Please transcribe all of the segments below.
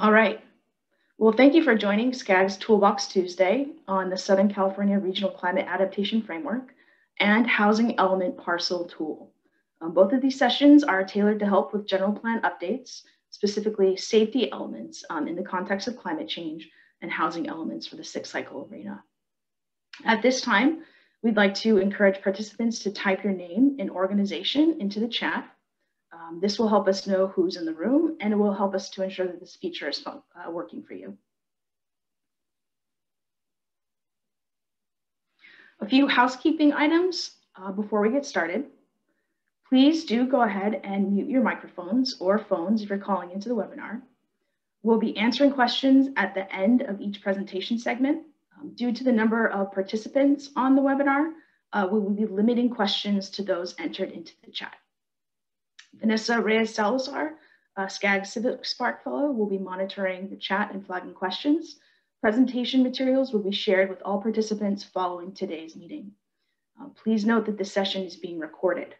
All right. Well, thank you for joining Skag's Toolbox Tuesday on the Southern California Regional Climate Adaptation Framework and Housing Element Parcel Tool. Both of these sessions are tailored to help with general plan updates, specifically safety elements in the context of climate change and housing elements for the sixth cycle arena. At this time, we'd like to encourage participants to type your name and organization into the chat. This will help us know who's in the room, and it will help us to ensure that this feature is working for you. A few housekeeping items before we get started. Please do go ahead and mute your microphones or phones if you're calling into the webinar. We'll be answering questions at the end of each presentation segment. Due to the number of participants on the webinar, we will be limiting questions to those entered into the chat. Vanessa Reyes-Salazar, Skag Civic Spark Fellow, will be monitoring the chat and flagging questions. Presentation materials will be shared with all participants following today's meeting. Please note that this session is being recorded.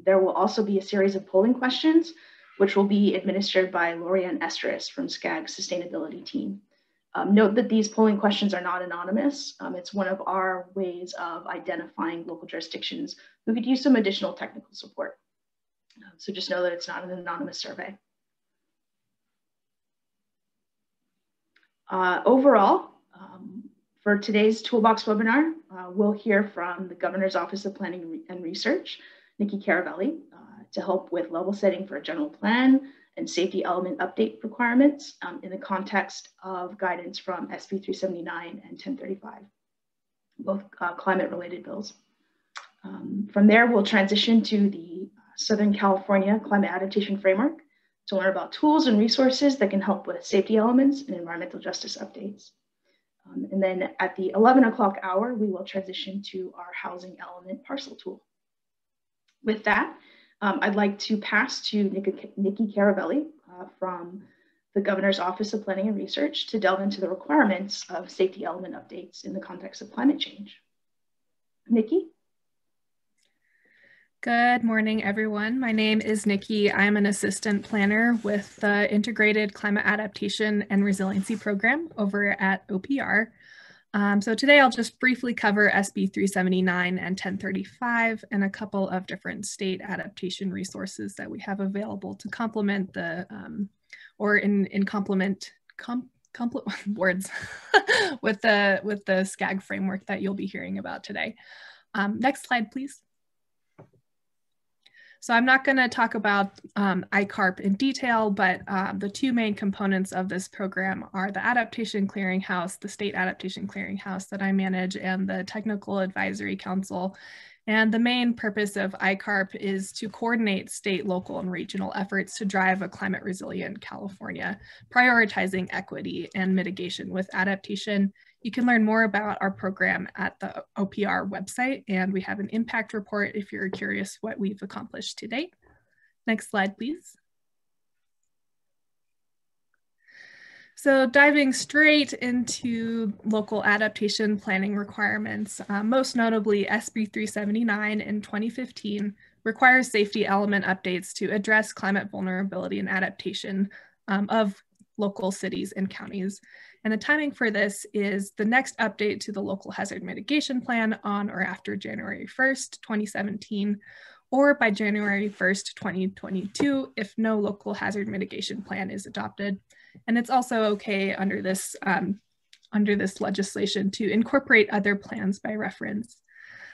There will also be a series of polling questions, which will be administered by Lorianne Estris from Skag's sustainability team. Note that these polling questions are not anonymous. It's one of our ways of identifying local jurisdictions who could use some additional technical support. So just know that it's not an anonymous survey. Overall, for today's Toolbox webinar, we'll hear from the Governor's Office of Planning and Research, Nikki Caravelli, to help with level setting for a general plan and safety element update requirements in the context of guidance from SB 379 and 1035, both climate-related bills. From there, we'll transition to the Southern California Climate Adaptation Framework to learn about tools and resources that can help with safety elements and environmental justice updates. And then at the 11 o'clock hour, we will transition to our housing element parcel tool. With that, I'd like to pass to Nikki Caravelli from the Governor's Office of Planning and Research to delve into the requirements of safety element updates in the context of climate change. Nikki? Good morning, everyone. My name is Nikki. I'm an assistant planner with the Integrated Climate Adaptation and Resiliency Program over at OPR. So today I'll just briefly cover SB 379 and 1035 and a couple of different state adaptation resources that we have available to complement the, words with the Skag framework that you'll be hearing about today. Next slide, please. So I'm not going to talk about ICARP in detail, but the two main components of this program are the Adaptation Clearinghouse, the State Adaptation Clearinghouse that I manage, and the Technical Advisory Council. And the main purpose of ICARP is to coordinate state, local, and regional efforts to drive a climate resilient California, prioritizing equity and mitigation with adaptation. You can learn more about our program at the OPR website, and we have an impact report if you're curious what we've accomplished to date. Next slide, please. So diving straight into local adaptation planning requirements, most notably SB 379 in 2015 requires safety element updates to address climate vulnerability and adaptation of local cities and counties. And the timing for this is the next update to the local hazard mitigation plan on or after January 1st, 2017, or by January 1st, 2022, if no local hazard mitigation plan is adopted. And it's also okay under this legislation to incorporate other plans by reference.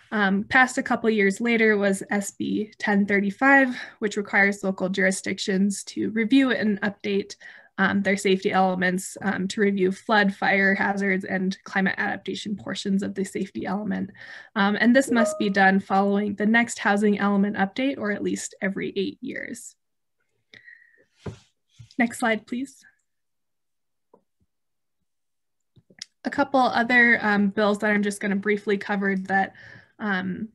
Passed a couple years later was SB 1035, which requires local jurisdictions to review and update their safety elements to review flood, fire hazards, and climate adaptation portions of the safety element. And this must be done following the next housing element update, or at least every 8 years. Next slide, please. A couple other bills that I'm just going to briefly cover that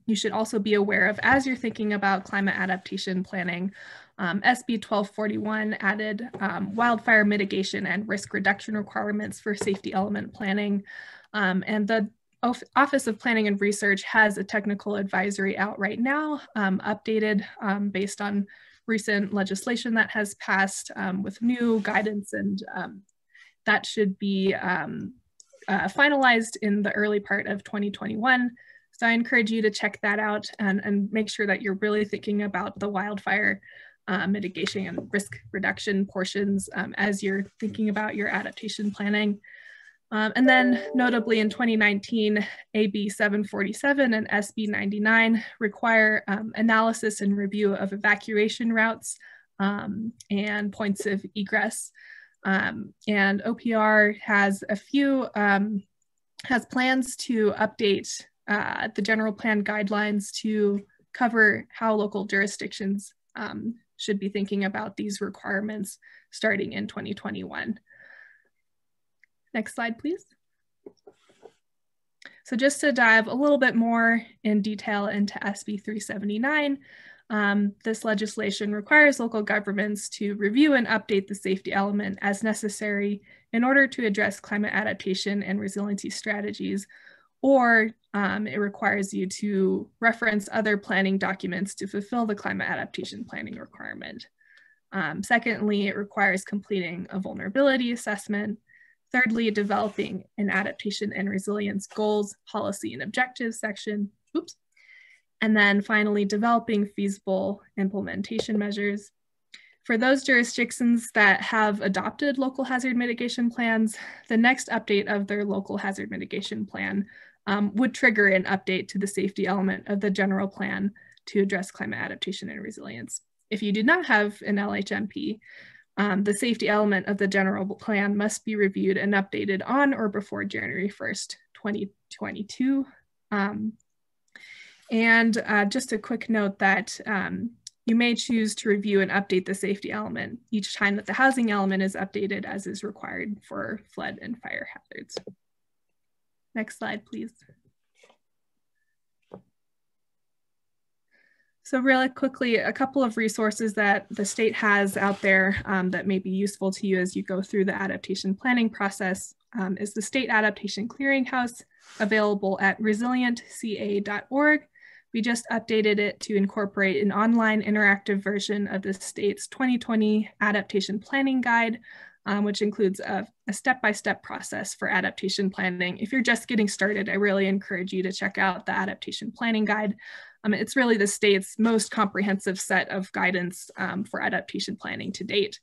you should also be aware of as you're thinking about climate adaptation planning. SB 1241 added wildfire mitigation and risk reduction requirements for safety element planning. And the Office of Planning and Research has a technical advisory out right now, updated based on recent legislation that has passed with new guidance, and that should be finalized in the early part of 2021. So I encourage you to check that out and make sure that you're really thinking about the wildfire mitigation and risk reduction portions as you're thinking about your adaptation planning. And then notably in 2019, AB 747 and SB 99 require analysis and review of evacuation routes and points of egress. And OPR has has plans to update the general plan guidelines to cover how local jurisdictions should be thinking about these requirements starting in 2021. Next slide, please. So just to dive a little bit more in detail into SB 379, this legislation requires local governments to review and update the safety element as necessary in order to address climate adaptation and resiliency strategies, or it requires you to reference other planning documents to fulfill the climate adaptation planning requirement. Secondly, it requires completing a vulnerability assessment. Thirdly, developing an adaptation and resilience goals, policy and objectives section. Oops. And then finally, developing feasible implementation measures. For those jurisdictions that have adopted local hazard mitigation plans, the next update of their local hazard mitigation plan would trigger an update to the safety element of the general plan to address climate adaptation and resilience. If you do not have an LHMP, the safety element of the general plan must be reviewed and updated on or before January 1st, 2022. Just a quick note that you may choose to review and update the safety element each time that the housing element is updated, as is required for flood and fire hazards. Next slide, please. So really quickly, a couple of resources that the state has out there that may be useful to you as you go through the adaptation planning process is the State Adaptation Clearinghouse, available at resilientca.org. We just updated it to incorporate an online interactive version of the state's 2020 Adaptation Planning Guide, which includes a step-by-step process for adaptation planning. If you're just getting started, I really encourage you to check out the Adaptation Planning Guide. It's really the state's most comprehensive set of guidance for adaptation planning to date.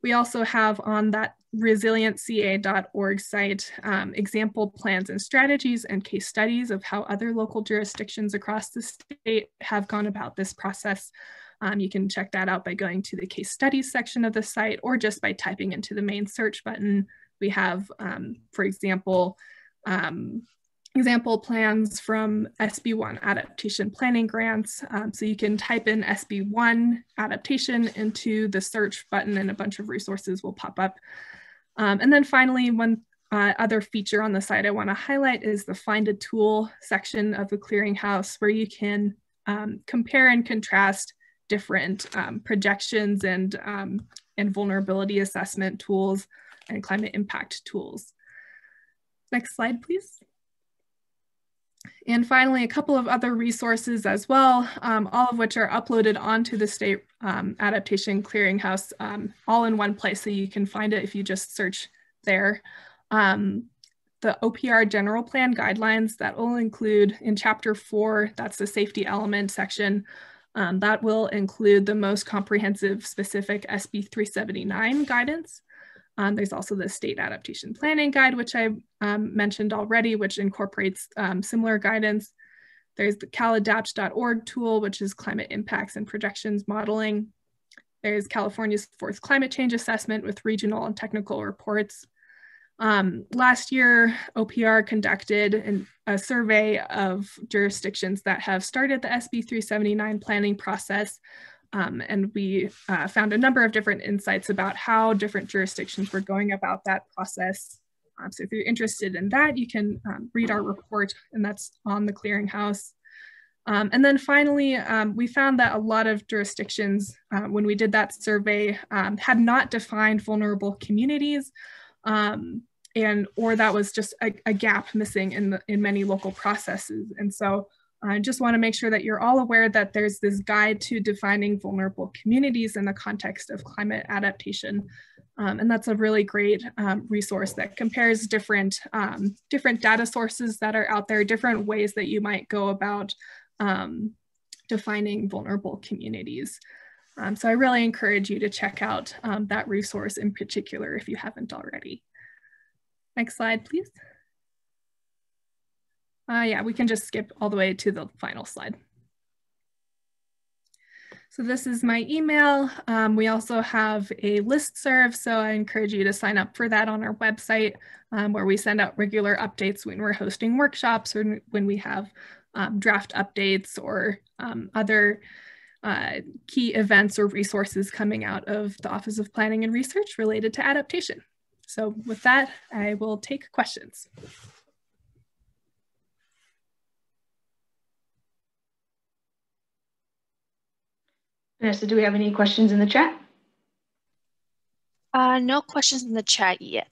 We also have on that resilientca.org site example plans and strategies and case studies of how other local jurisdictions across the state have gone about this process. You can check that out by going to the case studies section of the site or just by typing into the main search button. We have, for example, example plans from SB1 adaptation planning grants. So you can type in SB1 adaptation into the search button and a bunch of resources will pop up. And then finally, one other feature on the site I want to highlight is the Find a Tool section of the Clearinghouse, where you can compare and contrast different projections and vulnerability assessment tools and climate impact tools. Next slide, please. And finally, a couple of other resources as well, all of which are uploaded onto the State Adaptation Clearinghouse, all in one place, so you can find it if you just search there. The OPR General Plan Guidelines, that will include in Chapter 4, that's the safety element section, that will include the most comprehensive specific SB 379 guidance. There's also the State Adaptation Planning Guide, which I mentioned already, which incorporates similar guidance. There's the caladapt.org tool, which is climate impacts and projections modeling. There's California's fourth climate change assessment with regional and technical reports. Last year, OPR conducted a survey of jurisdictions that have started the SB 379 planning process. And we found a number of different insights about how different jurisdictions were going about that process. So if you're interested in that, you can read our report, and that's on the Clearinghouse. And then finally, we found that a lot of jurisdictions, when we did that survey, had not defined vulnerable communities, or that was just a gap missing in many local processes. And so I just want to make sure that you're all aware that there's this guide to defining vulnerable communities in the context of climate adaptation. And that's a really great resource that compares different data sources that are out there, different ways that you might go about defining vulnerable communities. So I really encourage you to check out that resource in particular if you haven't already. Next slide, please. Yeah, we can just skip all the way to the final slide. So this is my email. We also have a listserv, so I encourage you to sign up for that on our website, where we send out regular updates when we're hosting workshops or when we have draft updates or other key events or resources coming out of the Office of Planning and Research related to adaptation. So with that, I will take questions. Vanessa, do we have any questions in the chat? No questions in the chat yet.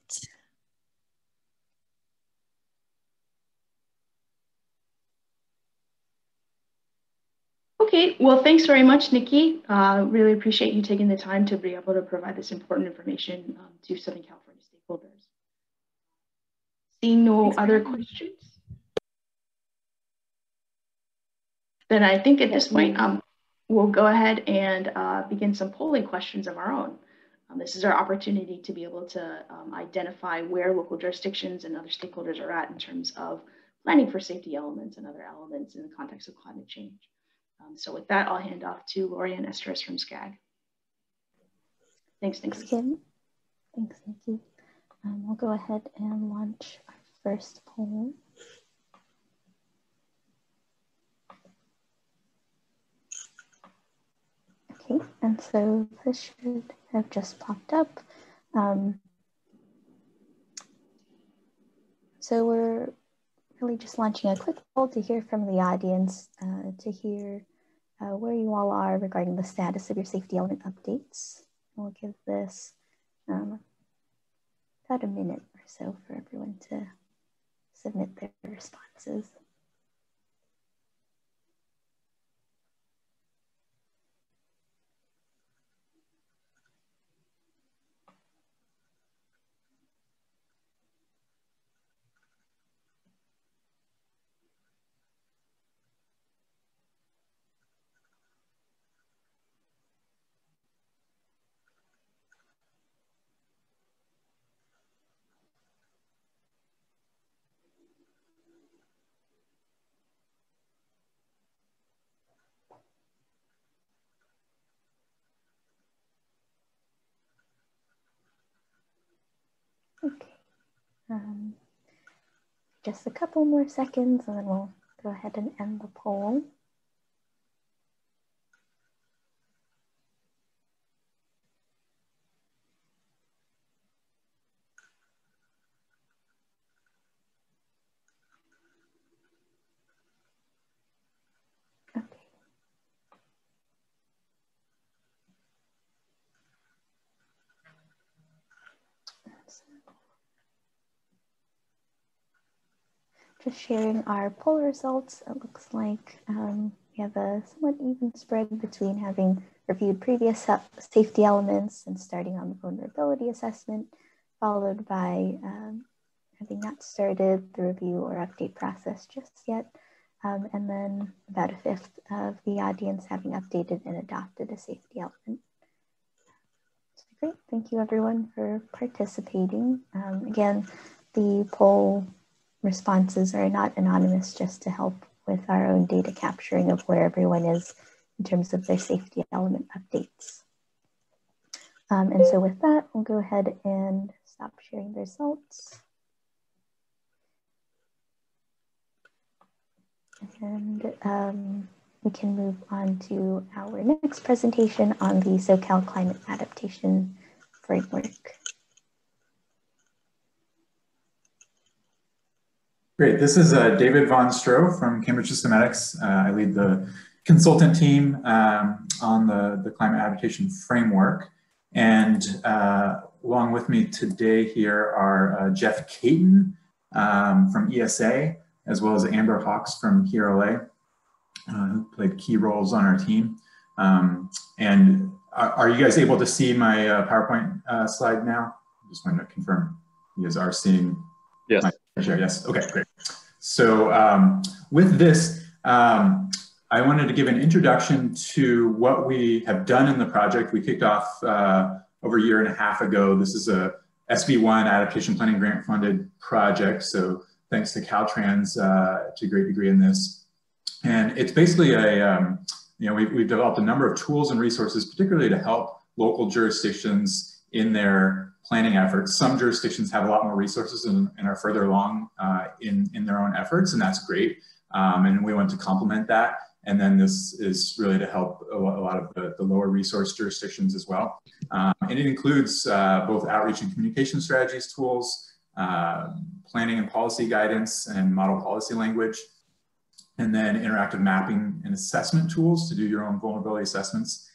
Okay, well, thanks very much, Nikki. Really appreciate you taking the time to be able to provide this important information to Southern California stakeholders. Seeing no other questions, then I think at this point, we'll go ahead and begin some polling questions of our own. This is our opportunity to be able to identify where local jurisdictions and other stakeholders are at in terms of planning for safety elements and other elements in the context of climate change. So with that, I'll hand off to Lorianne Estres from Skag. Thanks, Nikki. Thanks, Kim. Thanks, Nikki. We'll go ahead and launch our first poll. Okay, and so this should have just popped up. So we're really just launching a quick poll to hear from the audience, to hear where you all are regarding the status of your safety element updates. We'll give this about a minute or so for everyone to submit their responses. Okay, just a couple more seconds and then we'll go ahead and end the poll. Okay. Just sharing our poll results, it looks like we have a somewhat even spread between having reviewed previous safety elements and starting on the vulnerability assessment, followed by having not started the review or update process just yet, and then about a fifth of the audience having updated and adopted a safety element. So great, thank you everyone for participating. Again, the poll responses are not anonymous, just to help with our own data capturing of where everyone is in terms of their safety element updates. And so with that, we'll go ahead and stop sharing the results. And we can move on to our next presentation on the SoCal Climate Adaptation Framework. Great, this is David Von Stroh from Cambridge Systematics. I lead the consultant team on the Climate Adaptation Framework. And along with me today here are Jeff Caton from ESA, as well as Amber Hawks from HELPR. who played key roles on our team. And are you guys able to see my PowerPoint slide now? Just wanted to confirm you guys are seeing. Yes. My share. Yes. Okay, great. So with this, I wanted to give an introduction to what we have done in the project. We kicked off over a year and a half ago. This is a SB1 Adaptation Planning Grant funded project. So thanks to Caltrans to a great degree in this. And it's basically a, we've developed a number of tools and resources, particularly to help local jurisdictions in their planning efforts. Some jurisdictions have a lot more resources and are further along in their own efforts, and that's great. And we want to complement that. And then this is really to help a lot of the lower resource jurisdictions as well. And it includes both outreach and communication strategies tools, planning and policy guidance and model policy language, and then interactive mapping and assessment tools to do your own vulnerability assessments.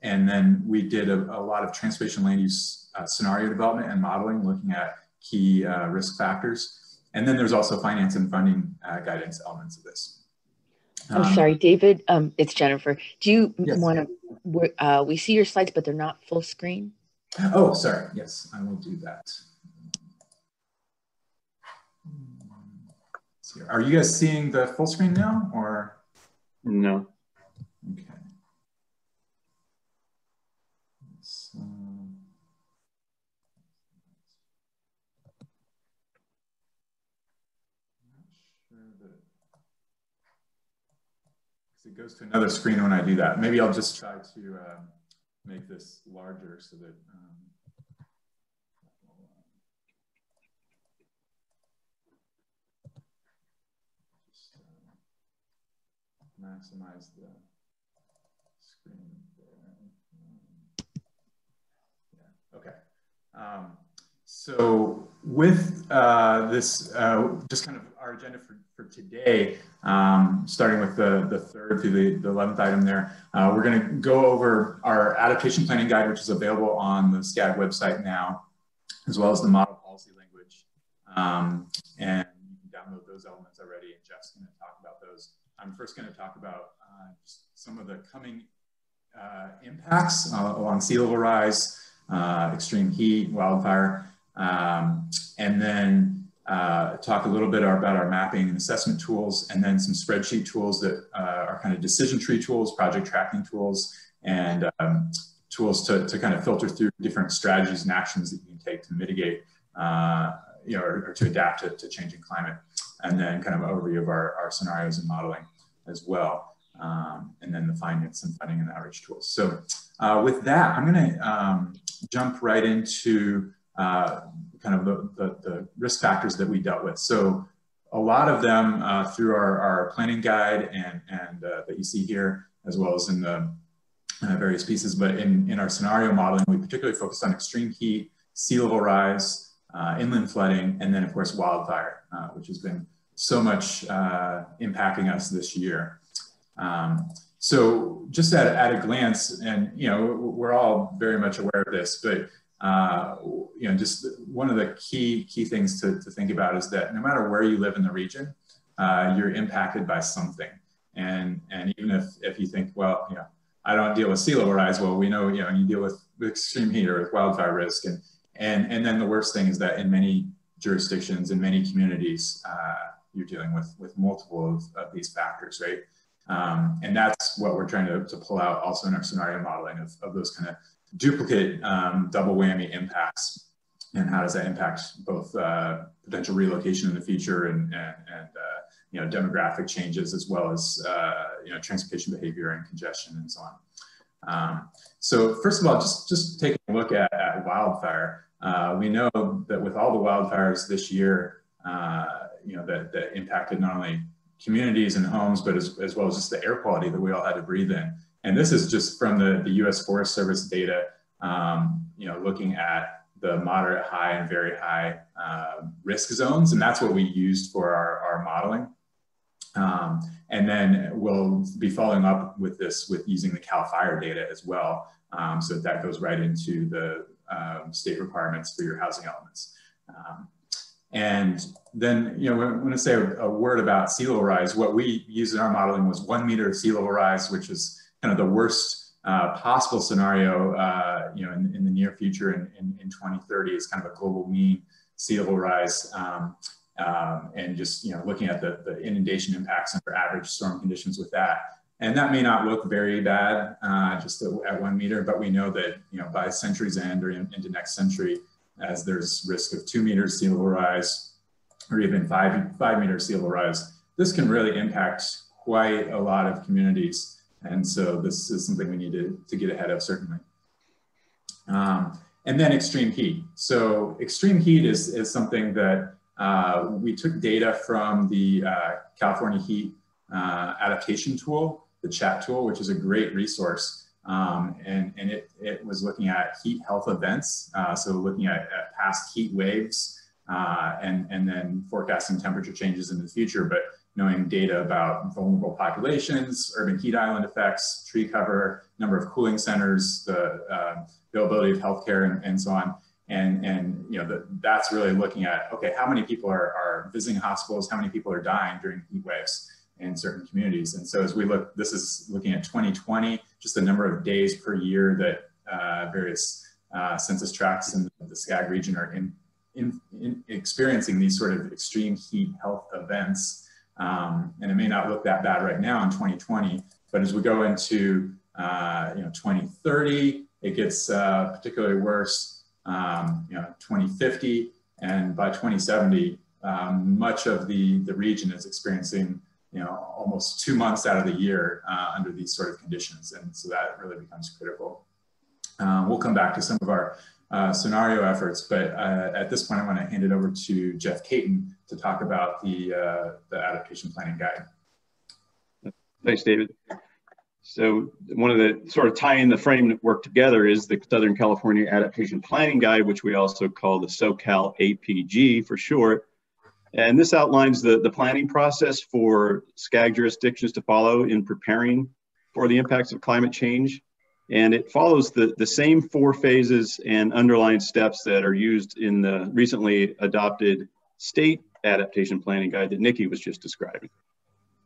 And then we did a lot of transportation land use scenario development and modeling, looking at key risk factors. And then there's also finance and funding guidance elements of this. I'm sorry, David, it's Jennifer. Do you yes. want to, we see your slides, but they're not full screen? Oh, sorry. Yes, I will do that. Are you guys seeing the full screen now or? No. Okay. So, it goes to another screen when I do that. Maybe I'll just try to make this larger so that maximize the screen there. Yeah, okay. So with this, just kind of our agenda for today, starting with the 3rd through the 11th item there, we're going to go over our adaptation planning guide, which is available on the Skag website now, as well as the model policy language. And you can download those elements already, and Jeff's going to talk about those. I'm first going to talk about just some of the coming impacts along sea level rise, extreme heat, wildfire, and then talk a little bit about our mapping and assessment tools, and then some spreadsheet tools that are kind of decision tree tools, project tracking tools, and tools to kind of filter through different strategies and actions that you can take to mitigate, or to adapt to changing climate. And then kind of an overview of our scenarios and modeling as well. And then the finance and funding and outreach tools. So with that, I'm going to jump right into kind of the risk factors that we dealt with. So a lot of them through our planning guide and that you see here, as well as in the various pieces, but in our scenario modeling, we particularly focused on extreme heat, sea level rise, inland flooding, and then of course wildfire, which has been so much impacting us this year. So just at a glance, and we're all very much aware of this, but just one of the key things to think about is that no matter where you live in the region, you're impacted by something. And even if you think, well, I don't deal with sea level rise, well, we know, you deal with extreme heat or with wildfire risk. And then the worst thing is that in many jurisdictions, in many communities, you're dealing with multiple of these factors, right? And that's what we're trying to pull out also in our scenario modeling of those kind of duplicate double whammy impacts, and how does that impact both potential relocation in the future and demographic changes, as well as transportation behavior and congestion and so on. So first of all, just taking a look at wildfire, we know that with all the wildfires this year, that impacted not only communities and homes, but as well as just the air quality that we all had to breathe in. And this is just from the U.S. Forest Service data, looking at the moderate, high, and very high risk zones, and that's what we used for our modeling. And then we'll be following up with this with using the CAL FIRE data as well, so that goes right into the state requirements for your housing elements. And then, when I say a word about sea level rise, what we used in our modeling was 1 meter sea level rise, which is kind of the worst possible scenario, in the near future in 2030 is kind of a global mean sea level rise. And just, looking at the inundation impacts under average storm conditions with that. And that may not look very bad just at 1 meter, but we know that, by century's end or into next century, as there's risk of 2 meters sea level rise, or even 5 meters sea level rise, this can really impact quite a lot of communities. And so this is something we need to get ahead of, certainly. And then extreme heat. So extreme heat is something that we took data from the California Heat Adaptation tool, the chat tool, which is a great resource. And it was looking at heat health events. So looking at past heat waves and then forecasting temperature changes in the future, but knowing data about vulnerable populations, urban heat island effects, tree cover, number of cooling centers, the availability of healthcare and so on. And that's really looking at, okay, how many people are visiting hospitals, how many people are dying during heat waves in certain communities. And so as we look, this is looking at 2020, just the number of days per year that various census tracts in the Skag region are in experiencing these sort of extreme heat health events. And it may not look that bad right now in 2020, but as we go into 2030, it gets particularly worse, 2050, and by 2070, much of the region is experiencing almost 2 months out of the year under these sort of conditions. And so that really becomes critical. We'll come back to some of our scenario efforts, but at this point, I want to hand it over to Jeff Caton to talk about the adaptation planning guide. Thanks, David. So one of the sort of tying the framework together is the Southern California Adaptation Planning Guide, which we also call the SoCal APG for short. And this outlines the planning process for Skag jurisdictions to follow in preparing for the impacts of climate change. And it follows the same 4 phases and underlying steps that are used in the recently adopted state adaptation planning guide that Nikki was just describing.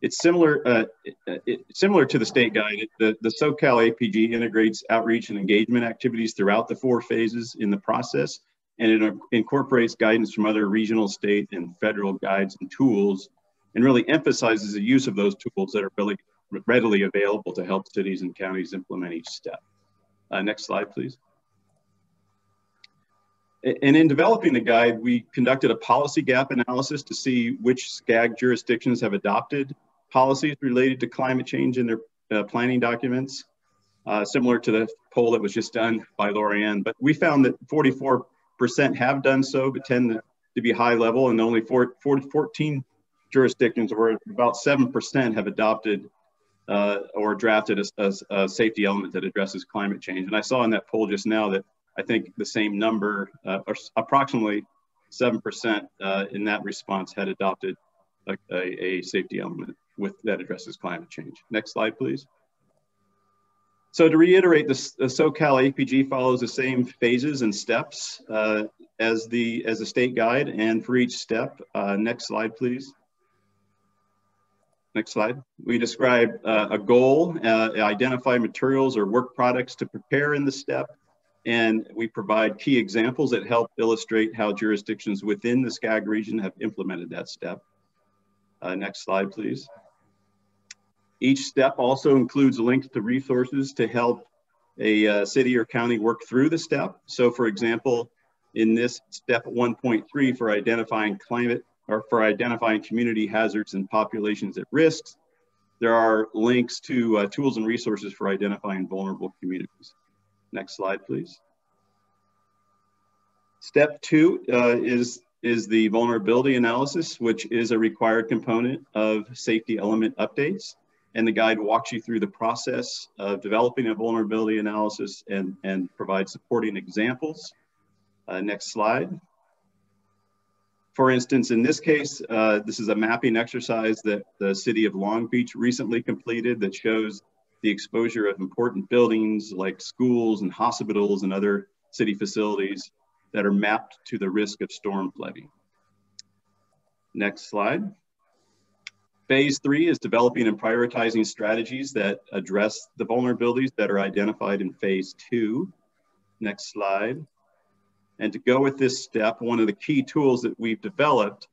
It's similar to the state guide. The SoCal APG integrates outreach and engagement activities throughout the 4 phases in the process, and it incorporates guidance from other regional, state, and federal guides and tools, and really emphasizes the use of those tools that are really readily available to help cities and counties implement each step. Next slide, please. And in developing the guide, we conducted a policy gap analysis to see which Skag jurisdictions have adopted policies related to climate change in their planning documents, similar to the poll that was just done by Lorianne. But we found that 44% have done so, but tend to be high level, and only 14 jurisdictions, or about 7%, have adopted or drafted a safety element that addresses climate change. And I saw in that poll just now that I think the same number, or approximately 7% in that response, had adopted a safety element that addresses climate change. Next slide, please. So to reiterate, the SoCal APG follows the same phases and steps as the state guide, and for each step, next slide, please. Next slide. We describe a goal, identify materials or work products to prepare in the step, and we provide key examples that help illustrate how jurisdictions within the Skag region have implemented that step. Next slide, please. Each step also includes links to resources to help a city or county work through the step. So for example, in this step 1.3 for identifying climate, or for identifying community hazards and populations at risk, there are links to tools and resources for identifying vulnerable communities. Next slide, please. Step 2 is the vulnerability analysis, which is a required component of safety element updates. And the guide walks you through the process of developing a vulnerability analysis and provides supporting examples. Next slide. For instance, in this case, this is a mapping exercise that the city of Long Beach recently completed that shows the exposure of important buildings like schools and hospitals and other city facilities that are mapped to the risk of storm flooding. Next slide. Phase 3 is developing and prioritizing strategies that address the vulnerabilities that are identified in phase 2. Next slide. And to go with this step, one of the key tools that we've developed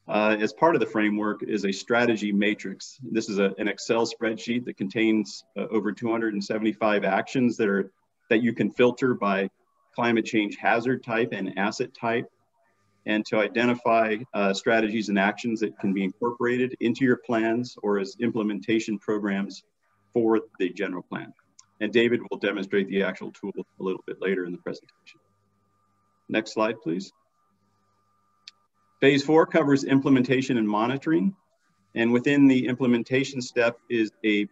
as part of the framework is a strategy matrix. This is an Excel spreadsheet that contains over 275 actions that you can filter by climate change hazard type and asset type, and to identify strategies and actions that can be incorporated into your plans or as implementation programs for the general plan. And David will demonstrate the actual tool a little bit later in the presentation. Next slide, please. Phase 4 covers implementation and monitoring. And within the implementation step is a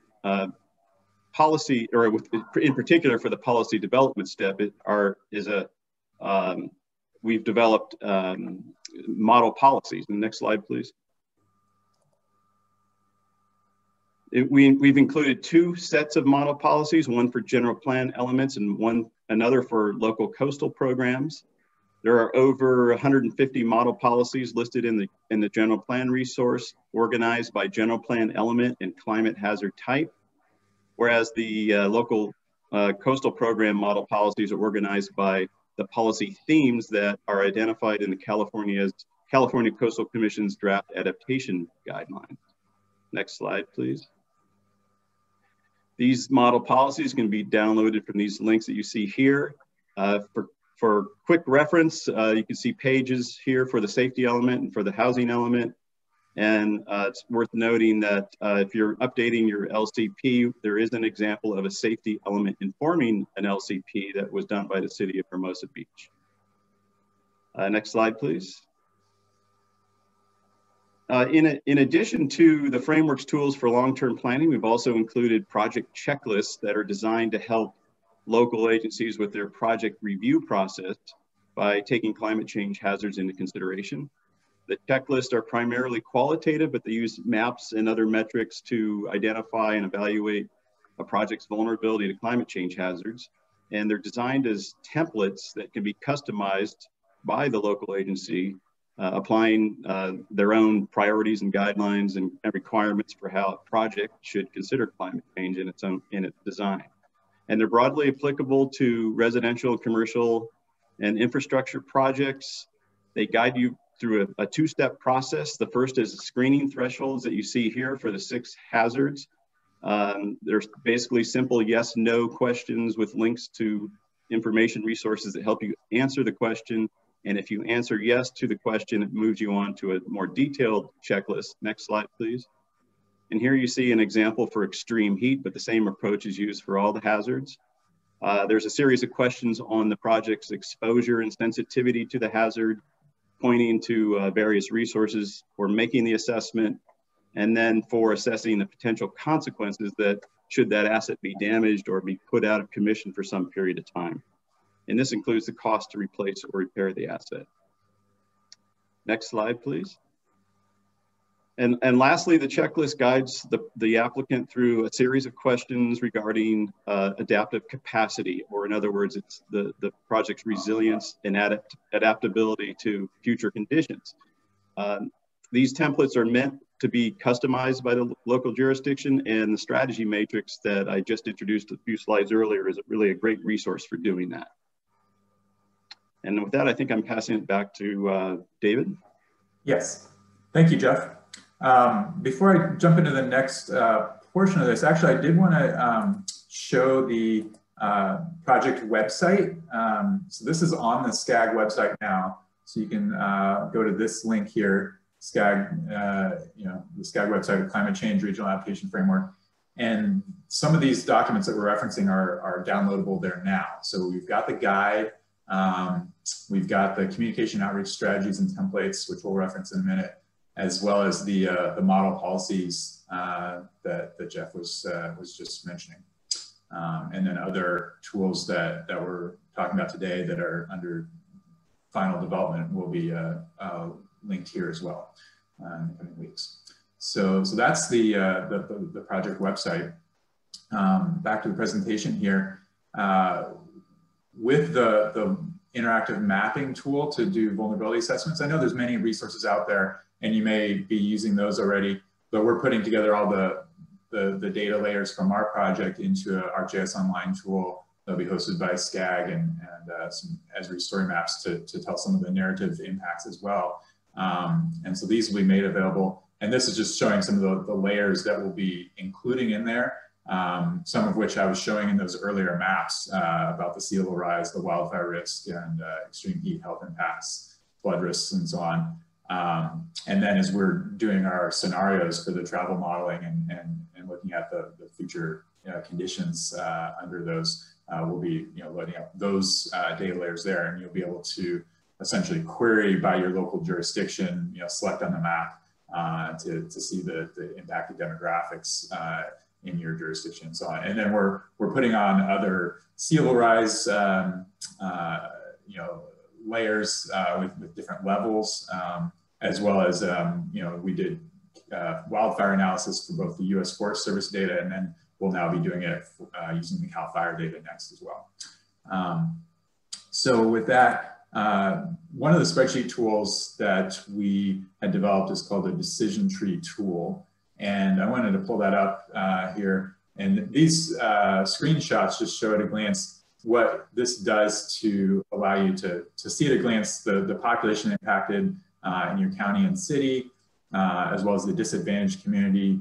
policy, or in particular for the policy development step, we've developed model policies. And next slide, please. We've included 2 sets of model policies, one for general plan elements and another for local coastal programs. There are over 150 model policies listed in the general plan resource, organized by general plan element and climate hazard type, whereas the local coastal program model policies are organized by the policy themes that are identified in the California Coastal Commission's draft adaptation guidelines. Next slide, please. These model policies can be downloaded from these links that you see here. For quick reference, you can see pages here for the safety element and for the housing element. And it's worth noting that if you're updating your LCP, there is an example of a safety element informing an LCP that was done by the city of Hermosa Beach. Next slide, please. In addition to the framework's tools for long-term planning, we've also included project checklists that are designed to help local agencies with their project review process by taking climate change hazards into consideration. The checklists are primarily qualitative, but they use maps and other metrics to identify and evaluate a project's vulnerability to climate change hazards. And they're designed as templates that can be customized by the local agency, applying their own priorities and guidelines and requirements for how a project should consider climate change in its design. And they're broadly applicable to residential, commercial, and infrastructure projects. They guide you through a 2-step process. The first is screening thresholds that you see here for the 6 hazards. There's basically simple yes, no questions with links to information resources that help you answer the question. And if you answer yes to the question, it moves you on to a more detailed checklist. Next slide, please. And here you see an example for extreme heat, but the same approach is used for all the hazards. There's a series of questions on the project's exposure and sensitivity to the hazard, pointing to various resources for making the assessment, and then for assessing the potential consequences that should that asset be damaged or be put out of commission for some period of time. And this includes the cost to replace or repair the asset. Next slide, please. And lastly, the checklist guides the applicant through a series of questions regarding adaptive capacity, or in other words, it's the project's resilience and adaptability to future conditions. These templates are meant to be customized by the local jurisdiction, and the strategy matrix that I just introduced a few slides earlier is really a great resource for doing that. And with that, I think I'm passing it back to David. Yes, thank you, Jeff. Before I jump into the next portion of this, actually, I did want to show the project website. So this is on the Skag website now. So you can go to this link here, Skag, the Skag website, Climate Change Regional Adaptation Framework. And some of these documents that we're referencing are downloadable there now. So we've got the guide, we've got the communication outreach strategies and templates, which we'll reference in a minute, as well as the model policies that Jeff was just mentioning. And then other tools that we're talking about today that are under final development will be linked here as well in the coming weeks. So that's the project website. Back to the presentation here. With the interactive mapping tool to do vulnerability assessments. I know there's many resources out there and you may be using those already, but we're putting together all the data layers from our project into an Arcgis online tool that'll be hosted by Skag and some Esri story maps to tell some of the narrative impacts as well. And so these will be made available. And this is just showing some of the layers that we'll be including in there, some of which I was showing in those earlier maps about the sea level rise, the wildfire risk, and extreme heat health impacts, flood risks, and so on. And then as we're doing our scenarios for the travel modeling and looking at the future conditions under those, we'll be loading up those data layers there, and you'll be able to essentially query by your local jurisdiction, select on the map to see the impacted demographics in your jurisdiction and so on. And then we're putting on other sea level rise layers with different levels, as well as we did wildfire analysis for both the U.S. Forest Service data, and then we'll now be doing it using the CAL FIRE data next as well. So with that, one of the spreadsheet tools that we had developed is called a decision tree tool. And I wanted to pull that up here. And these screenshots just show at a glance what this does to allow you to see at a glance the population impacted in your county and city, as well as the disadvantaged community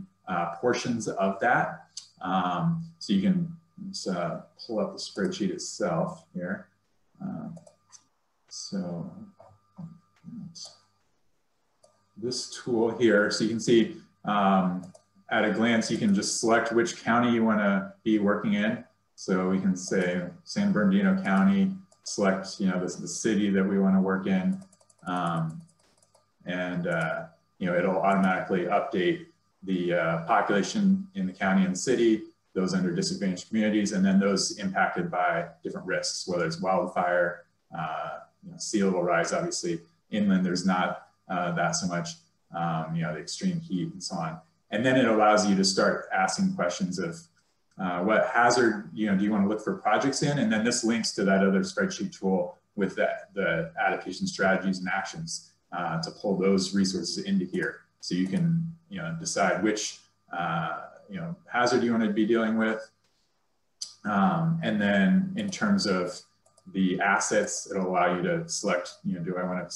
portions of that. So you can just, pull up the spreadsheet itself here. So this tool here, so you can see at a glance, you can just select which county you want to be working in. So we can say San Bernardino County, select the city that we want to work in, and it'll automatically update the population in the county and city, those under disadvantaged communities, and then those impacted by different risks, whether it's wildfire, sea level rise. Obviously inland there's not that so much, the extreme heat and so on. And then it allows you to start asking questions of what hazard do you want to look for projects in, and then this links to that other spreadsheet tool with the adaptation strategies and actions to pull those resources into here, so you can decide which hazard you want to be dealing with, and then in terms of the assets, it'll allow you to select, do I want to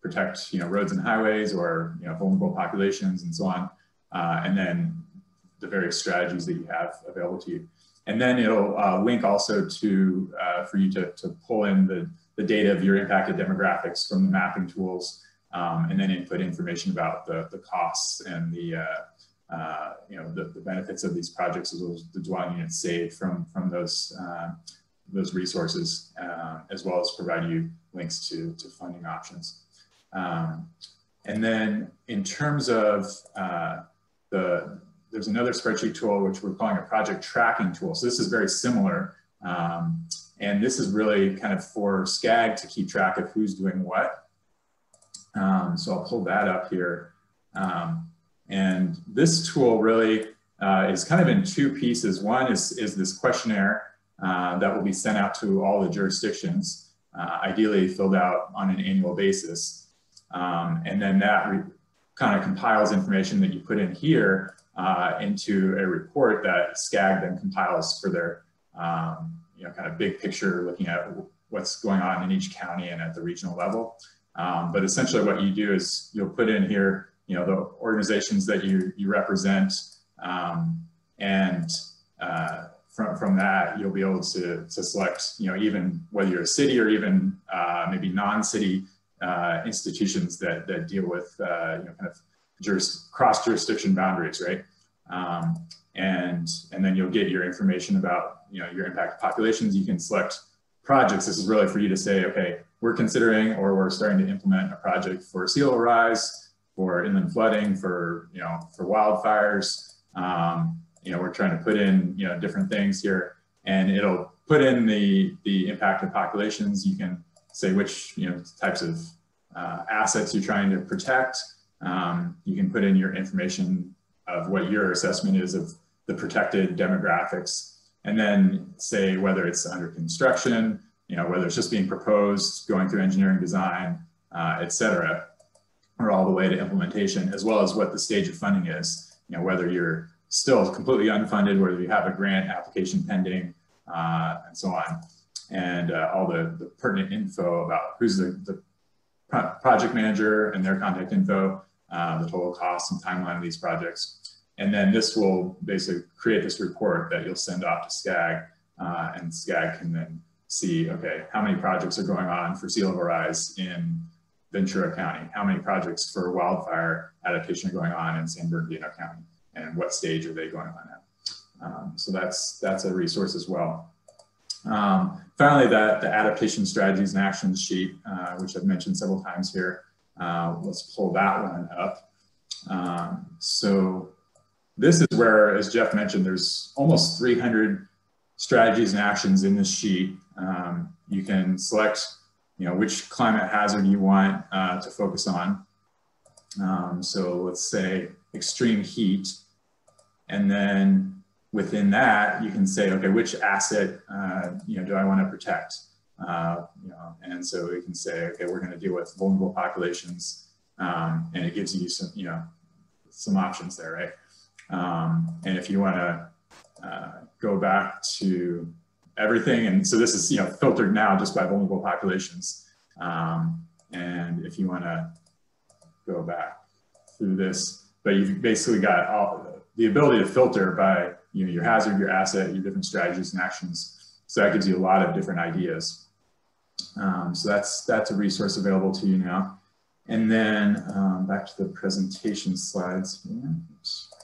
protect, roads and highways, or, vulnerable populations and so on. And then the various strategies that you have available to you. And then it'll link also to, for you to pull in the data of your impacted demographics from the mapping tools, and then input information about the costs and the benefits of these projects, as well as the dwelling units saved from those resources, as well as provide you links to funding options. And then in terms of there's another spreadsheet tool, which we're calling a project tracking tool. So this is very similar. And this is really kind of for Skag to keep track of who's doing what. So I'll pull that up here. And this tool really is kind of in two pieces. One is this questionnaire that will be sent out to all the jurisdictions, ideally filled out on an annual basis. And then that kind of compiles information that you put in here into a report that Skag then compiles for their kind of big picture, looking at what's going on in each county and at the regional level. But essentially what you do is you'll put in here the organizations that you represent, and from that you'll be able to select even whether you're a city or even maybe non-city institutions that deal with kind of cross jurisdiction boundaries, right? And then you'll get your information about your impacted populations. You can select projects. This is really for you to say, okay, we're considering or we're starting to implement a project for sea level rise, for inland flooding, for wildfires. We're trying to put in different things here, and it'll put in the impacted populations. You can say which types of assets you're trying to protect. You can put in your information of what your assessment is of the protected demographics, and then say whether it's under construction, whether it's just being proposed, going through engineering design, et cetera, or all the way to implementation, as well as what the stage of funding is, whether you're still completely unfunded, whether you have a grant application pending, and so on. And all the pertinent info about who's the project manager and their contact info, the total cost and timeline of these projects. And then this will basically create this report that you'll send off to Skag, and Skag can then see, okay, how many projects are going on for sea level rise in Ventura County? How many projects for wildfire adaptation are going on in San Bernardino County? And what stage are they going on at? So that's a resource as well. Finally, the adaptation strategies and actions sheet, which I've mentioned several times here. Let's pull that one up. So this is where, as Jeff mentioned, there's almost 300 strategies and actions in this sheet. You can select, which climate hazard you want to focus on. So let's say extreme heat, and then within that, you can say, okay, which asset, do I want to protect? And so we can say, okay, we're going to deal with vulnerable populations, and it gives you some, some options there, right? And if you want to go back to everything, and so this is, filtered now just by vulnerable populations. And if you want to go back through this, but you've basically got all the ability to filter by your hazard, your asset, your different strategies and actions. So that gives you a lot of different ideas. So that's a resource available to you now. And then back to the presentation slides. Oops.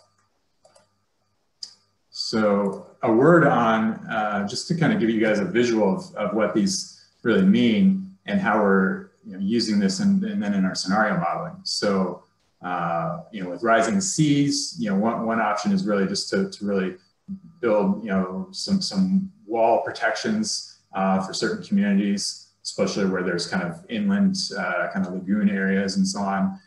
So a word on, just to kind of give you guys a visual of what these really mean and how we're using this and then in our scenario modeling. So, with rising seas, one option is really just to really build, some wall protections for certain communities, especially where there's kind of inland, kind of lagoon areas and so on.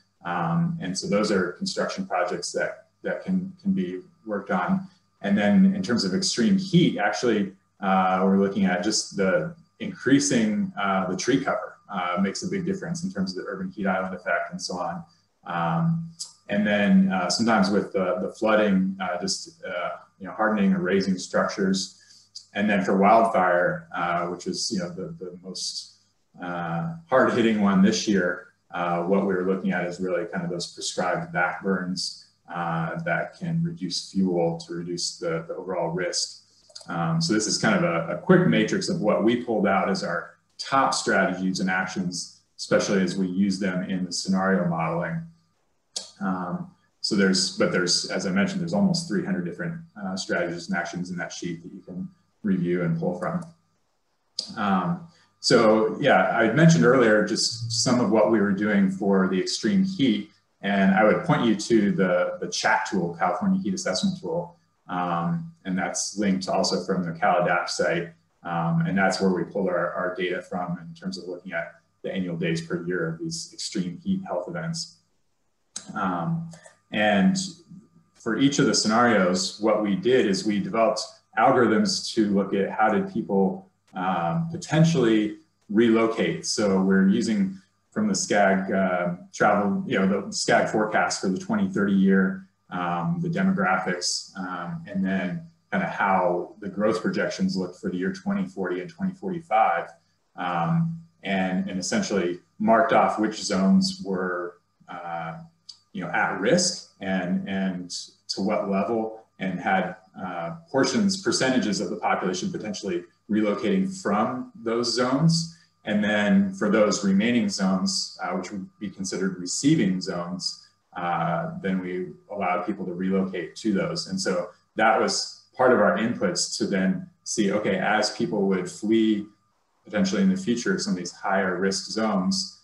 And so those are construction projects that can be worked on. And then in terms of extreme heat, actually, we're looking at just the increasing the tree cover makes a big difference in terms of the urban heat island effect and so on. And then sometimes with the flooding, hardening or raising structures. And then for wildfire, which is the most hard-hitting one this year, what we were looking at is really kind of those prescribed back burns that can reduce fuel to reduce the overall risk. So this is kind of a quick matrix of what we pulled out as our top strategies and actions, especially as we use them in the scenario modeling. So there's, as I mentioned, there's almost 300 different strategies and actions in that sheet that you can review and pull from. So yeah, I mentioned earlier just some of what we were doing for the extreme heat, and I would point you to the chat tool, California Heat Assessment Tool, and that's linked also from the CalAdapt site, and that's where we pulled our data from in terms of looking at the annual days per year of these extreme heat health events. And for each of the scenarios, what we did is we developed algorithms to look at how did people potentially relocate. So we're using from the Skag travel, the Skag forecast for the 2030 year, the demographics, and then kind of how the growth projections look for the year 2040 and 2045, and essentially marked off which zones were at risk and to what level, and had percentages of the population potentially relocating from those zones. And then for those remaining zones, which would be considered receiving zones, then we allowed people to relocate to those. And so that was part of our inputs to then see, okay, as people would flee potentially in the future some of these higher risk zones,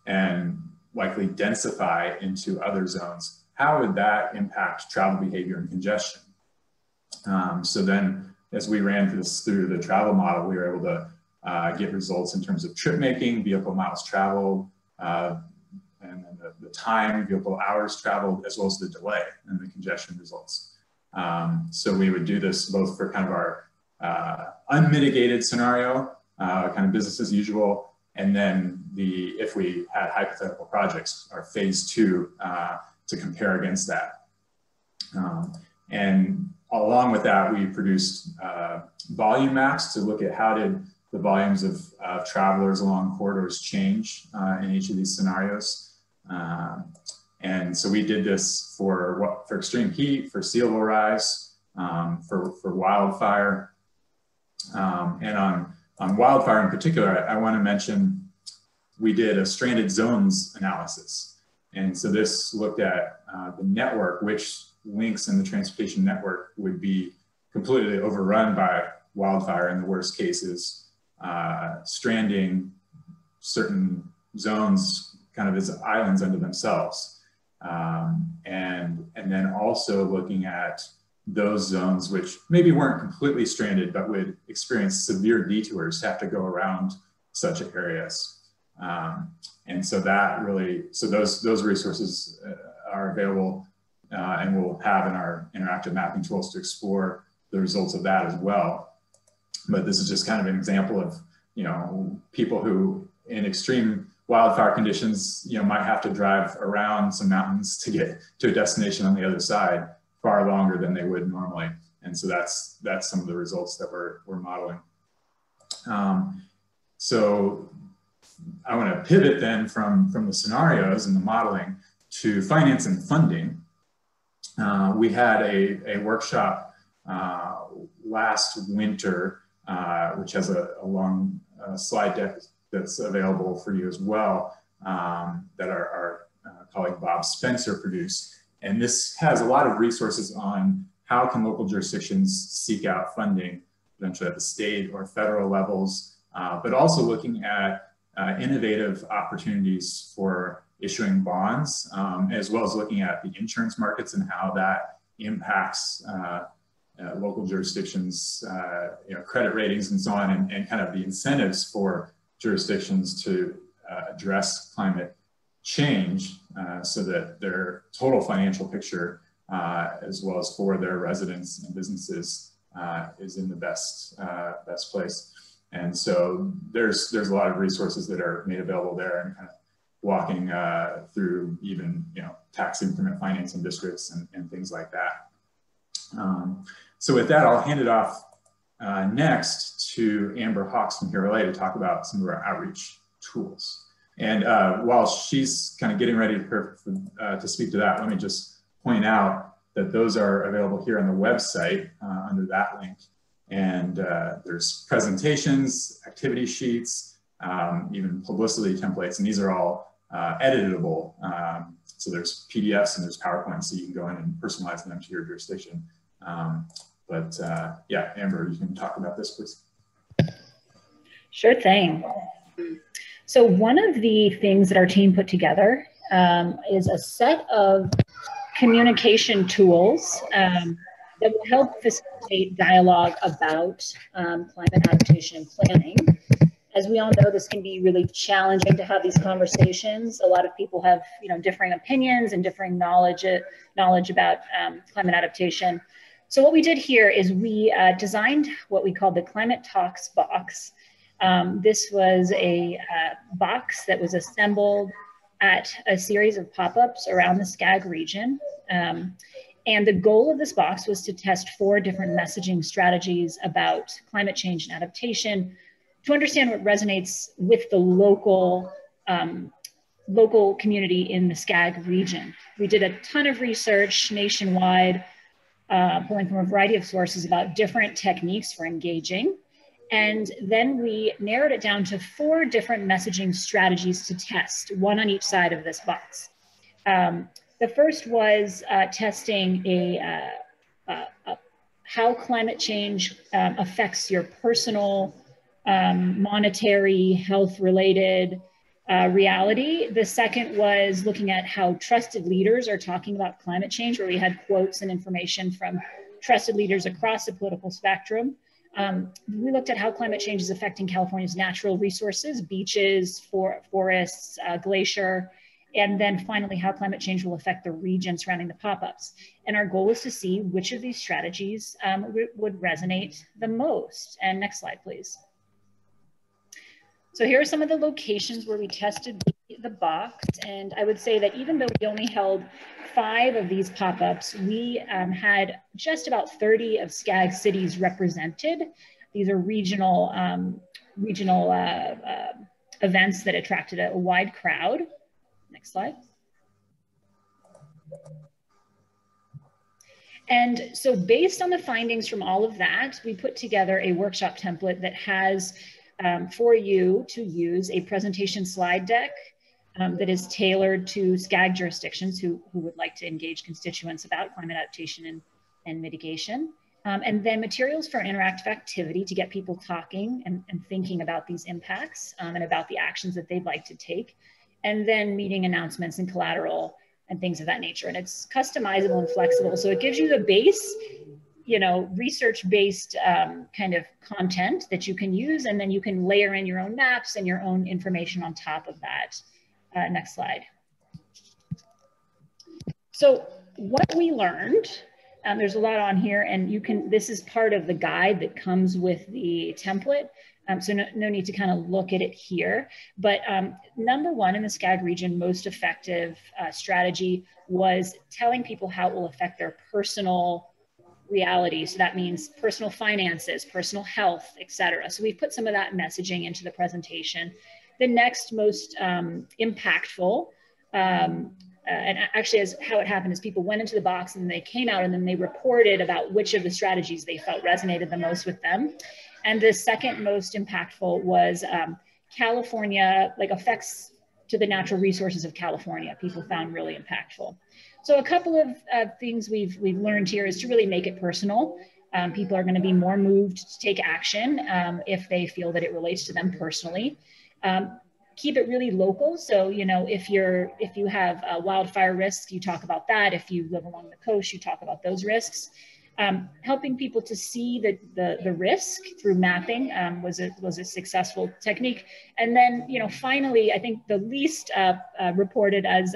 and likely densify into other zones, how would that impact travel behavior and congestion? So then as we ran through the travel model, we were able to get results in terms of trip making, vehicle miles traveled, and then the time, vehicle hours traveled, as well as the delay and the congestion results. So we would do this both for kind of our unmitigated scenario, kind of business as usual. And then if we had hypothetical projects, our phase 2 to compare against that. And along with that, we produced volume maps to look at how did the volumes of travelers along corridors change in each of these scenarios. And so we did this for extreme heat, for sea level rise, for wildfire. And on wildfire in particular, I want to mention we did a stranded zones analysis. And so this looked at the network, which links in the transportation network would be completely overrun by wildfire in the worst cases, stranding certain zones kind of as islands unto themselves. And then also looking at those zones which maybe weren't completely stranded, but would experience severe detours to have to go around such areas. And so those resources are available and we'll have in our interactive mapping tools to explore the results of that as well. But this is just kind of an example of, people who in extreme wildfire conditions, might have to drive around some mountains to get to a destination on the other side far longer than they would normally. And so that's some of the results that we're modeling. So I want to pivot then from the scenarios and the modeling to finance and funding. We had a workshop last winter, which has a long slide deck that's available for you as well, that our colleague Bob Spencer produced. And this has a lot of resources on how can local jurisdictions seek out funding, potentially at the state or federal levels, but also looking at innovative opportunities for issuing bonds, as well as looking at the insurance markets and how that impacts local jurisdictions, credit ratings and so on, and kind of the incentives for jurisdictions to address climate change so that their total financial picture, as well as for their residents and businesses, is in the best place. And so there's a lot of resources that are made available there, and kind of walking through even tax increment financing districts and things like that. So with that, I'll hand it off next to Amber Hawks from Hero to talk about some of our outreach tools. And while she's kind of getting ready to speak to that, let me just point out that those are available here on the website under that link. And there's presentations, activity sheets, even publicity templates, and these are all editable. So there's PDFs and there's PowerPoints, so you can go in and personalize them to your jurisdiction. Yeah, Amber, you can talk about this, please. Sure thing. So one of the things that our team put together is a set of communication tools that will help facilitate dialogue about climate adaptation and planning. As we all know, this can be really challenging to have these conversations. A lot of people have, differing opinions and differing knowledge about climate adaptation. So what we did here is we designed what we called the Climate Talks box. This was a box that was assembled at a series of pop-ups around the Skag region. And the goal of this box was to test 4 different messaging strategies about climate change and adaptation to understand what resonates with the local community in the Skag region. We did a ton of research nationwide, pulling from a variety of sources about different techniques for engaging. And then we narrowed it down to 4 different messaging strategies to test, one on each side of this box. The first was testing how climate change affects your personal, monetary, health-related reality. The second was looking at how trusted leaders are talking about climate change, where we had quotes and information from trusted leaders across the political spectrum. We looked at how climate change is affecting California's natural resources, beaches, forests, glacier, and then finally how climate change will affect the region surrounding the pop-ups. And our goal was to see which of these strategies would resonate the most. And next slide, please. So here are some of the locations where we tested the box. And I would say that even though we only held 5 of these pop-ups, we had just about 30 of Skag cities represented. These are regional events that attracted a wide crowd. Next slide. And so based on the findings from all of that, we put together a workshop template that has for you to use a presentation slide deck that is tailored to Skag jurisdictions who would like to engage constituents about climate adaptation and mitigation. And then materials for interactive activity to get people talking and thinking about these impacts and about the actions that they'd like to take. And then meeting announcements and collateral and things of that nature. And it's customizable and flexible. So it gives you the base, you know, research-based kind of content that you can use, and then you can layer in your own maps and your own information on top of that. Next slide. So what we learned, there's a lot on here, and you can, this is part of the guide that comes with the template. So no need to kind of look at it here. But number one in the Skag region, most effective strategy was telling people how it will affect their personal reality. So that means personal finances, personal health, et cetera. So we've put some of that messaging into the presentation. The next most impactful, and actually as how it happened is people went into the box and they came out and then they reported about which of the strategies they felt resonated the most with them. And the second most impactful was California, like effects to the natural resources of California, people found really impactful. So a couple of things we've learned here is to really make it personal. People are going to be more moved to take action if they feel that it relates to them personally. Keep it really local. So, you know, if you have wildfire risks, you talk about that. If you live along the coast, you talk about those risks. Helping people to see the risk through mapping was a successful technique. And then, you know, finally, I think the least reported as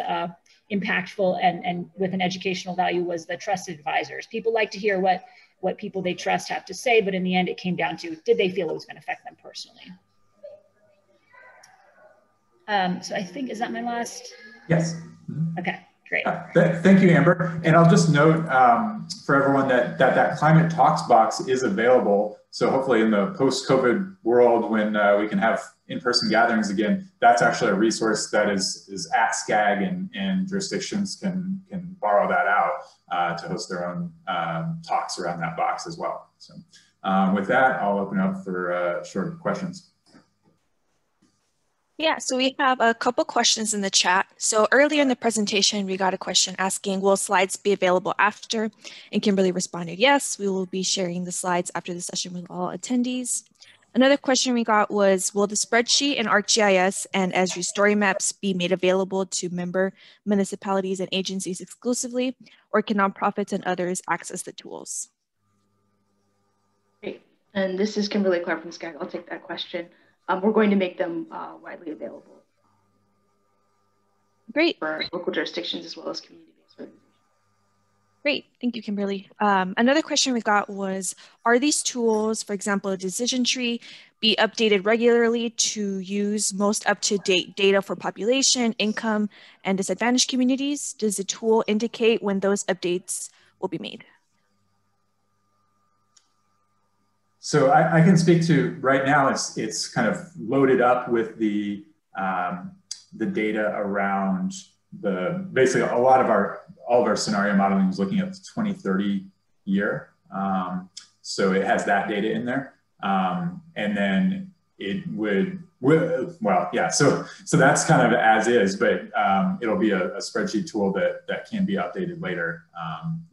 impactful and with an educational value was the trusted advisors. People like to hear what people they trust have to say, but in the end, it came down to, did they feel it was going to affect them personally? So I think, is that my last? Yes. Okay, great. Thank you, Amber. And I'll just note for everyone that Climate Talks box is available. So hopefully in the post-COVID world, when we can have in-person gatherings again, that's actually a resource that is at Skag, and jurisdictions can borrow that out to host their own talks around that box as well. So with that, I'll open up for short questions. Yeah, so we have a couple questions in the chat. So earlier in the presentation, we got a question asking, will slides be available after? And Kimberly responded, yes, we will be sharing the slides after the session with all attendees. Another question we got was, will the spreadsheet and Arcgis and Esri story maps be made available to member municipalities and agencies exclusively, or can nonprofits and others access the tools? Great, and this is Kimberly Clark from Skag. I'll take that question. We're going to make them widely available. Great. For local jurisdictions as well as community-based organizations. Great, thank you, Kimberly. Another question we got was, are these tools, for example, a decision tree, be updated regularly to use most up-to-date data for population, income, and disadvantaged communities? Does the tool indicate when those updates will be made? So I can speak to, right now it's kind of loaded up with the data around basically all of our scenario modeling is looking at the 2030 year. So it has that data in there. And then it well, yeah, so that's kind of as is, but it'll be a spreadsheet tool that can be updated later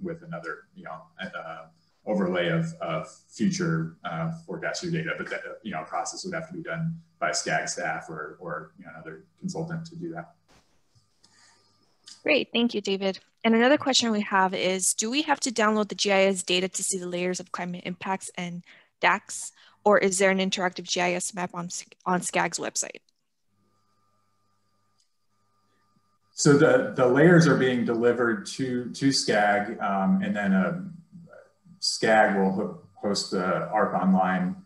with another, you know, overlay of future forecasted data, but that, you know, process would have to be done by Skag staff or you know, another consultant to do that. Great, thank you, David. And another question we have is, do we have to download the GIS data to see the layers of climate impacts and DAX, or is there an interactive GIS map on Skag's website? So the layers are being delivered to Skag, and then Skag will host the ARC online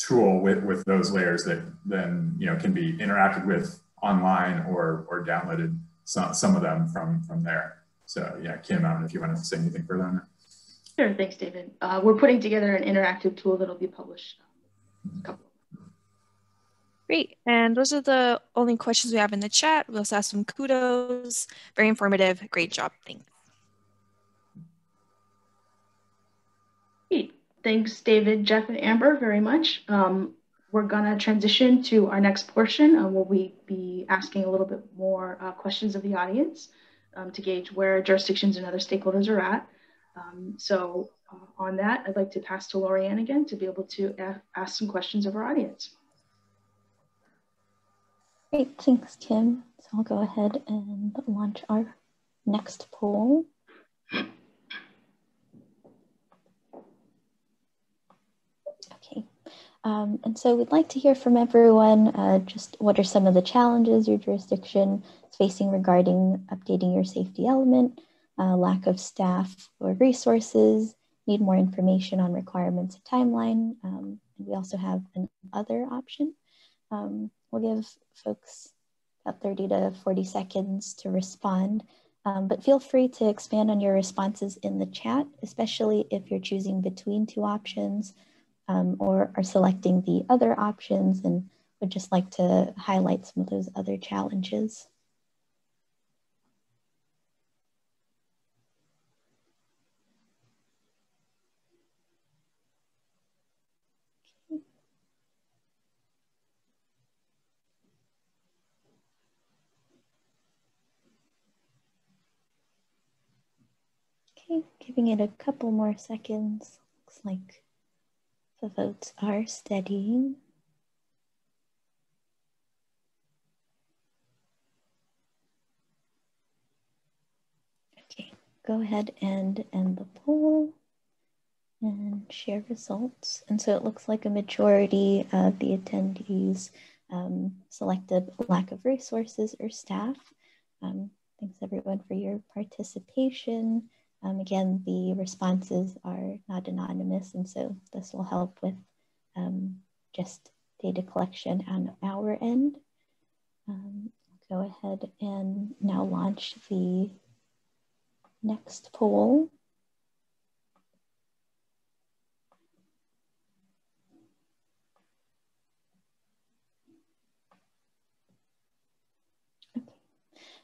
tool with those layers that then, you know, can be interacted with online or downloaded, some of them from there. So yeah, Kim, I don't know if you want to say anything further on that. Sure, thanks, David. We're putting together an interactive tool that'll be published a couple. Great, and those are the only questions we have in the chat. We also have some kudos, very informative, great job, thanks. Great. Thanks, David, Jeff, and Amber very much. We're gonna transition to our next portion where we be asking a little bit more questions of the audience to gauge where jurisdictions and other stakeholders are at. On that, I'd like to pass to Lorianne again to be able to ask some questions of our audience. Great, thanks, Kim. So I'll go ahead and launch our next poll. Okay, and so we'd like to hear from everyone, just what are some of the challenges your jurisdiction is facing regarding updating your safety element, lack of staff or resources, need more information on requirements and timeline. And we also have an other option. We'll give folks about 30 to 40 seconds to respond, but feel free to expand on your responses in the chat, especially if you're choosing between two options or are selecting the other options and would just like to highlight some of those other challenges. Okay, giving it a couple more seconds. Looks like the votes are steadying. Okay, go ahead and end the poll and share results. And so it looks like a majority of the attendees selected lack of resources or staff. Thanks everyone for your participation. Again, the responses are not anonymous, and so this will help with just data collection on our end. Go ahead and now launch the next poll.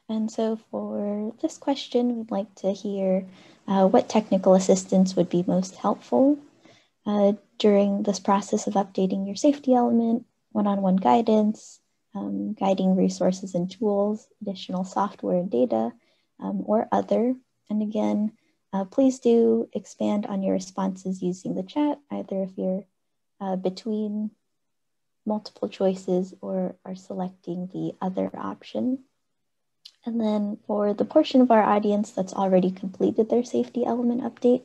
And so for this question, we'd like to hear what technical assistance would be most helpful during this process of updating your safety element, one-on-one guidance, guiding resources and tools, additional software and data, or other. And again, please do expand on your responses using the chat, either if you're between multiple choices or are selecting the other option. And then for the portion of our audience that's already completed their safety element update,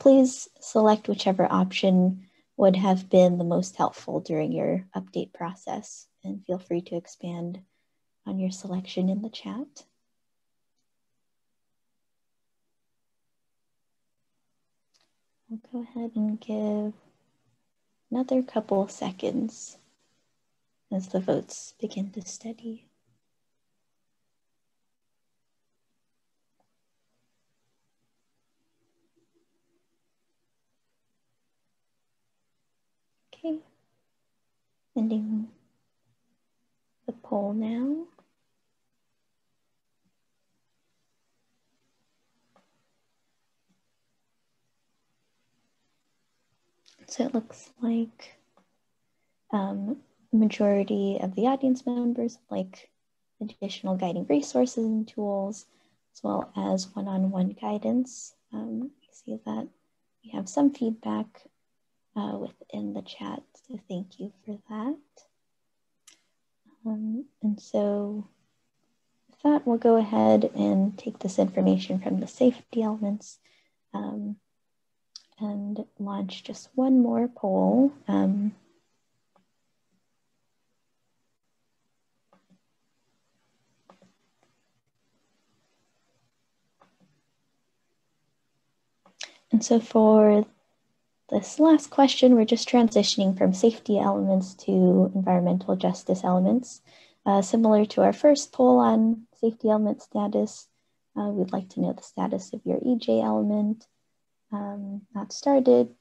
please select whichever option would have been the most helpful during your update process, and feel free to expand on your selection in the chat. I'll go ahead and give another couple seconds as the votes begin to steady. Okay, ending the poll now. So it looks like majority of the audience members like additional guiding resources and tools, as well as one-on-one guidance. You see that we have some feedback within the chat, so thank you for that. And so with that, we'll go ahead and take this information from the safety elements and launch just one more poll. And so for this last question, we're just transitioning from safety elements to environmental justice elements. Similar to our first poll on safety element status, we'd like to know the status of your EJ element, not started,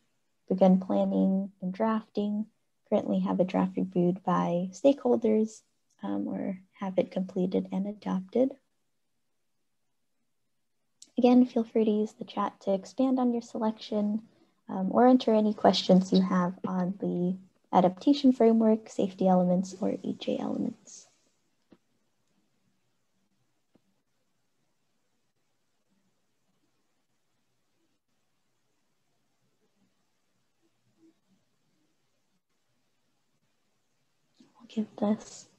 begun planning and drafting, currently have a draft reviewed by stakeholders, or have it completed and adopted. Again, feel free to use the chat to expand on your selection, or enter any questions you have on the adaptation framework, safety elements, or EJ elements. I'll give this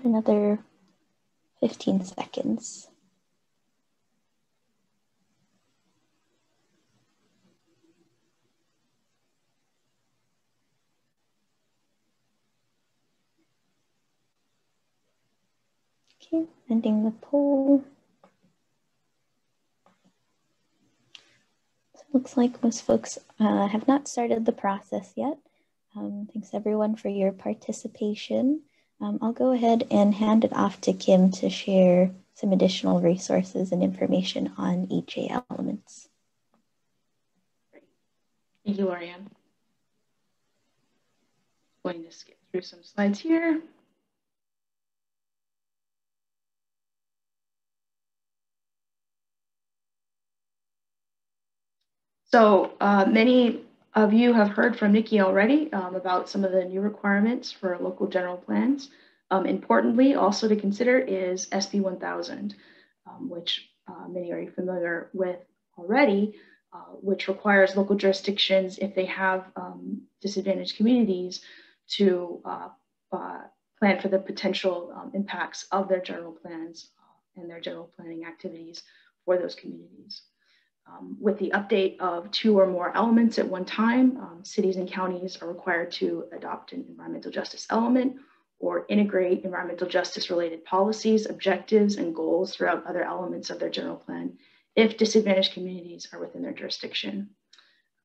another 15 seconds. Okay, ending the poll. So it looks like most folks have not started the process yet. Thanks everyone for your participation. I'll go ahead and hand it off to Kim to share some additional resources and information on EJ elements. Thank you, Lorianne. Going to skip through some slides here. So many of you have heard from Nikki already about some of the new requirements for local general plans. Importantly, also to consider is SB 1000, which many are familiar with already, which requires local jurisdictions, if they have disadvantaged communities, to plan for the potential impacts of their general plans and their general planning activities for those communities. With the update of 2 or more elements at one time, cities and counties are required to adopt an environmental justice element or integrate environmental justice related policies, objectives, and goals throughout other elements of their general plan if disadvantaged communities are within their jurisdiction.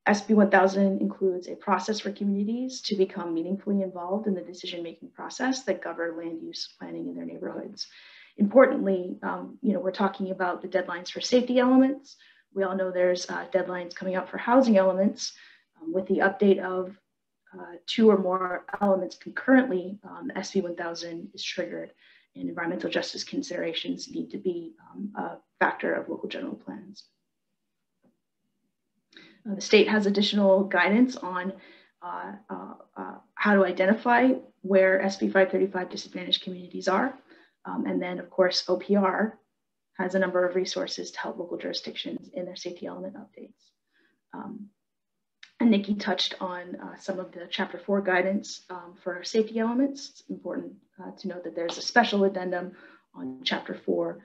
SB 1000 includes a process for communities to become meaningfully involved in the decision-making process that govern land use planning in their neighborhoods. Importantly, we're talking about the deadlines for safety elements. We all know there's deadlines coming out for housing elements. With the update of 2 or more elements concurrently, SB 1000 is triggered, and environmental justice considerations need to be a factor of local general plans. The state has additional guidance on how to identify where SB 535 disadvantaged communities are. And then, of course, OPR has a number of resources to help local jurisdictions in their safety element updates. And Nikki touched on some of the Chapter 4 guidance for safety elements. It's important to note that there's a special addendum on Chapter 4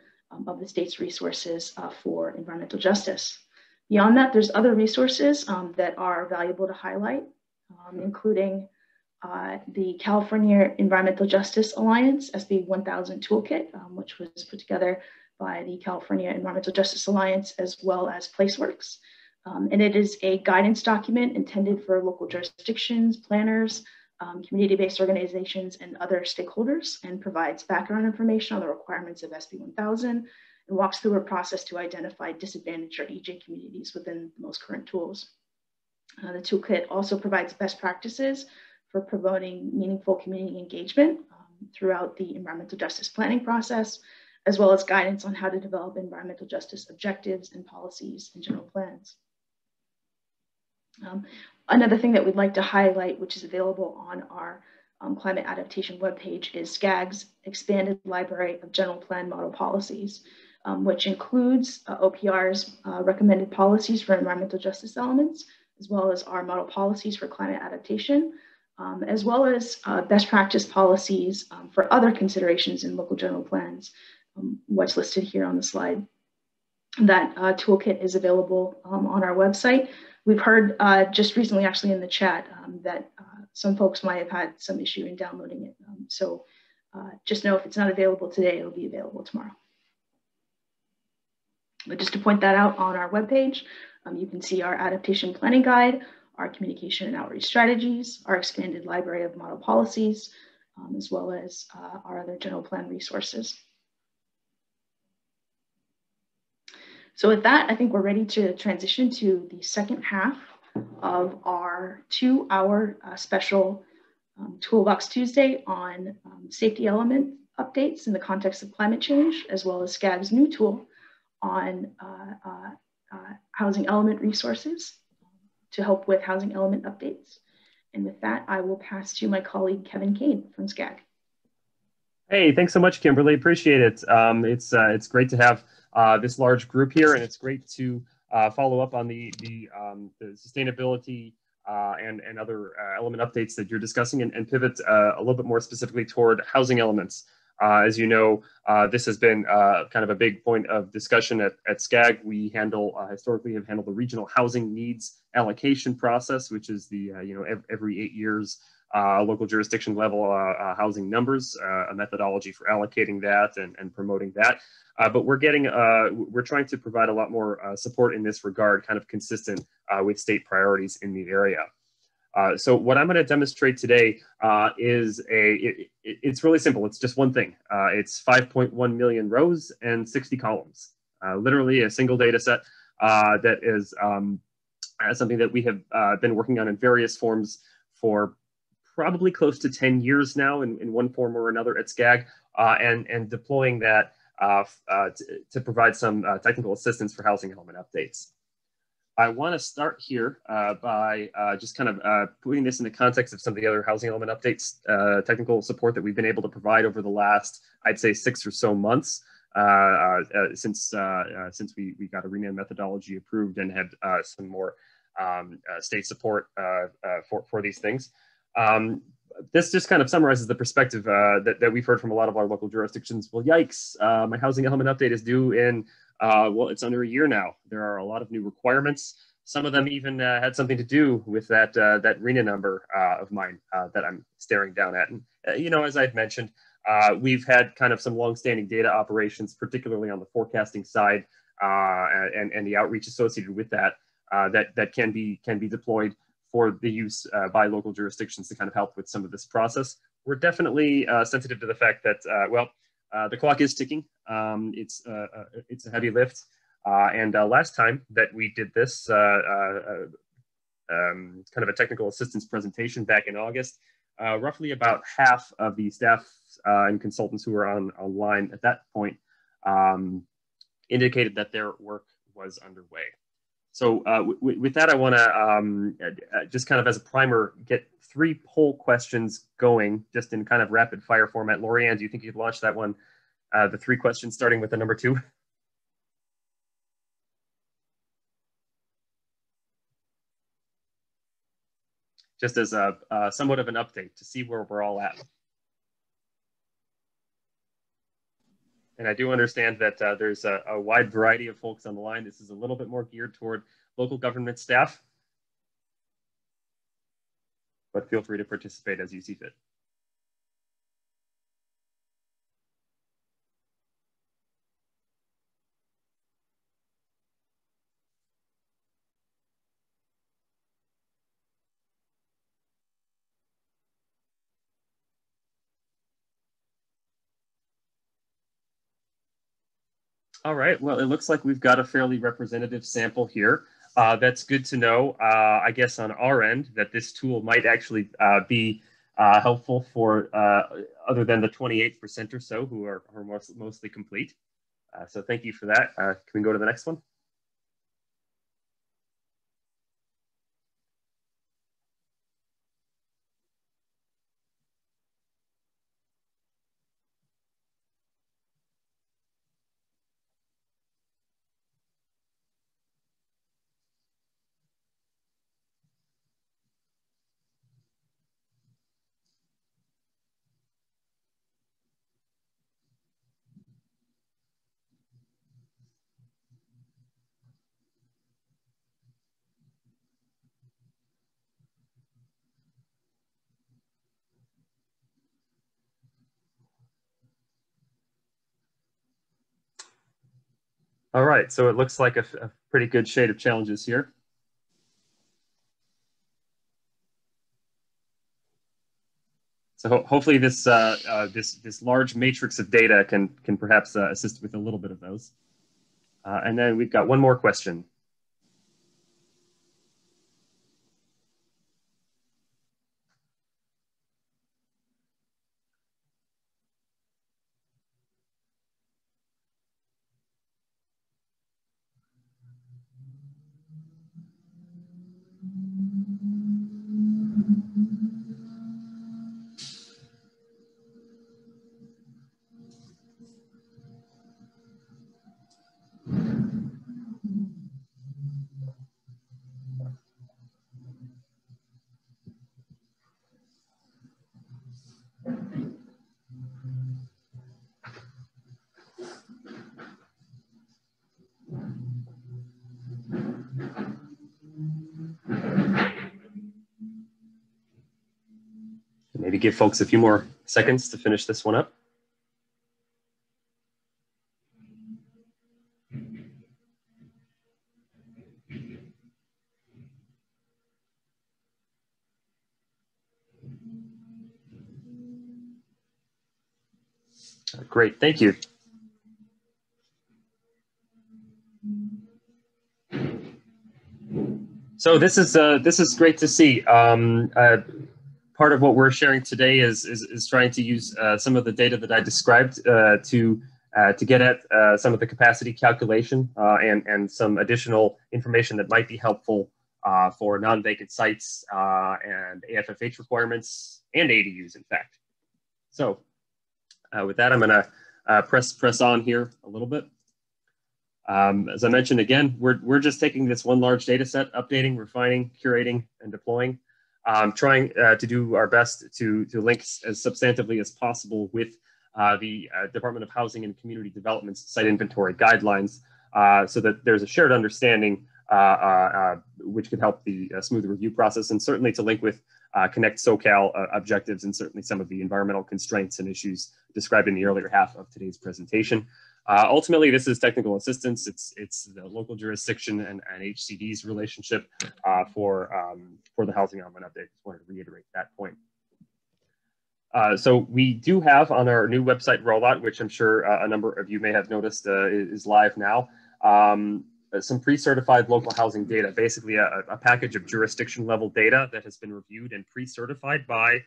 of the state's resources for environmental justice. Beyond that, there's other resources that are valuable to highlight, including the California Environmental Justice Alliance, SB 1000 Toolkit, which was put together by the California Environmental Justice Alliance, as well as PlaceWorks. And it is a guidance document intended for local jurisdictions, planners, community-based organizations, and other stakeholders, and provides background information on the requirements of SB 1000 and walks through a process to identify disadvantaged or EJ communities within the most current tools. The toolkit also provides best practices for promoting meaningful community engagement throughout the environmental justice planning process, as well as guidance on how to develop environmental justice objectives and policies and general plans. Another thing that we'd like to highlight, which is available on our climate adaptation webpage, is Skag's expanded library of general plan model policies, which includes OPR's recommended policies for environmental justice elements, as well as our model policies for climate adaptation, as well as best practice policies for other considerations in local general plans, what's listed here on the slide. That toolkit is available on our website. We've heard just recently, actually in the chat, that some folks might have had some issue in downloading it. So just know if it's not available today, it'll be available tomorrow. But just to point that out, on our webpage, you can see our adaptation planning guide, our communication and outreach strategies, our expanded library of model policies, as well as our other general plan resources. So with that, I think we're ready to transition to the second half of our 2-hour special Toolbox Tuesday on safety element updates in the context of climate change, as well as Skag's new tool on housing element resources to help with housing element updates. And with that, I will pass to my colleague, Kevin Kane from Skag. Hey, thanks so much, Kimberly. Appreciate it. It's great to have this large group here, and it's great to follow up on the sustainability and other element updates that you're discussing, and pivot a little bit more specifically toward housing elements. As you know, this has been kind of a big point of discussion at Skag. We historically have handled the regional housing needs allocation process, which is the every 8 years local jurisdiction level housing numbers, a methodology for allocating that and promoting that. But we're trying to provide a lot more support in this regard, kind of consistent with state priorities in the area. So what I'm going to demonstrate today is it's really simple. It's just one thing. It's 5.1 million rows and 60 columns, literally a single data set that is something that we have been working on in various forms for probably close to 10 years now in one form or another at Skag, and deploying that to provide some technical assistance for housing element updates. I want to start here by just kind of putting this in the context of some of the other housing element updates, technical support that we've been able to provide over the last, I'd say, 6 or so months since we got a RENAM methodology approved and had some more state support for these things. This just kind of summarizes the perspective that we've heard from a lot of our local jurisdictions. Well, yikes, my housing element update is due in, well, it's under a year now. There are a lot of new requirements. Some of them even had something to do with that RENA number of mine that I'm staring down at. And, as I've mentioned, we've had kind of some longstanding data operations, particularly on the forecasting side and the outreach associated with that, that can be deployed for the use by local jurisdictions to kind of help with some of this process. We're definitely sensitive to the fact that, the clock is ticking. It's a heavy lift. And last time that we did this kind of a technical assistance presentation back in August, roughly about half of the staff and consultants who were online at that point indicated that their work was underway. So with that, I want to just kind of as a primer, get 3 poll questions going just in kind of rapid fire format. Lorianne, do you think you could launch that one? The 3 questions starting with the number 2. Just as a somewhat of an update to see where we're all at. And I do understand that there's a wide variety of folks on the line. This is a little bit more geared toward local government staff, but feel free to participate as you see fit. All right, well, it looks like we've got a fairly representative sample here. That's good to know, I guess, on our end, that this tool might actually be helpful for other than the 28% or so who are mostly complete. So thank you for that. Can we go to the next one? All right, so it looks like a pretty good shade of challenges here. So hopefully this this large matrix of data can perhaps assist with a little bit of those. And then we've got one more question. Maybe give folks a few more seconds to finish this one up. Great, thank you. So this is great to see. Part of what we're sharing today is trying to use some of the data that I described to get at some of the capacity calculation and some additional information that might be helpful for non-vacant sites and AFFH requirements and ADUs, in fact. So with that, I'm going to press on here a little bit. As I mentioned again, we're just taking this one large data set, updating, refining, curating, and deploying. Trying to do our best to link as substantively as possible with the Department of Housing and Community Development's site inventory guidelines so that there's a shared understanding which could help the smooth review process, and certainly to link with Connect SoCal objectives and certainly some of the environmental constraints and issues described in the earlier half of today's presentation. Ultimately, this is technical assistance. It's the local jurisdiction and HCD's relationship for the housing element update. Just wanted to reiterate that point. So we do have on our new website rollout, which I'm sure a number of you may have noticed is live now, some pre-certified local housing data, basically a package of jurisdiction level data that has been reviewed and pre-certified by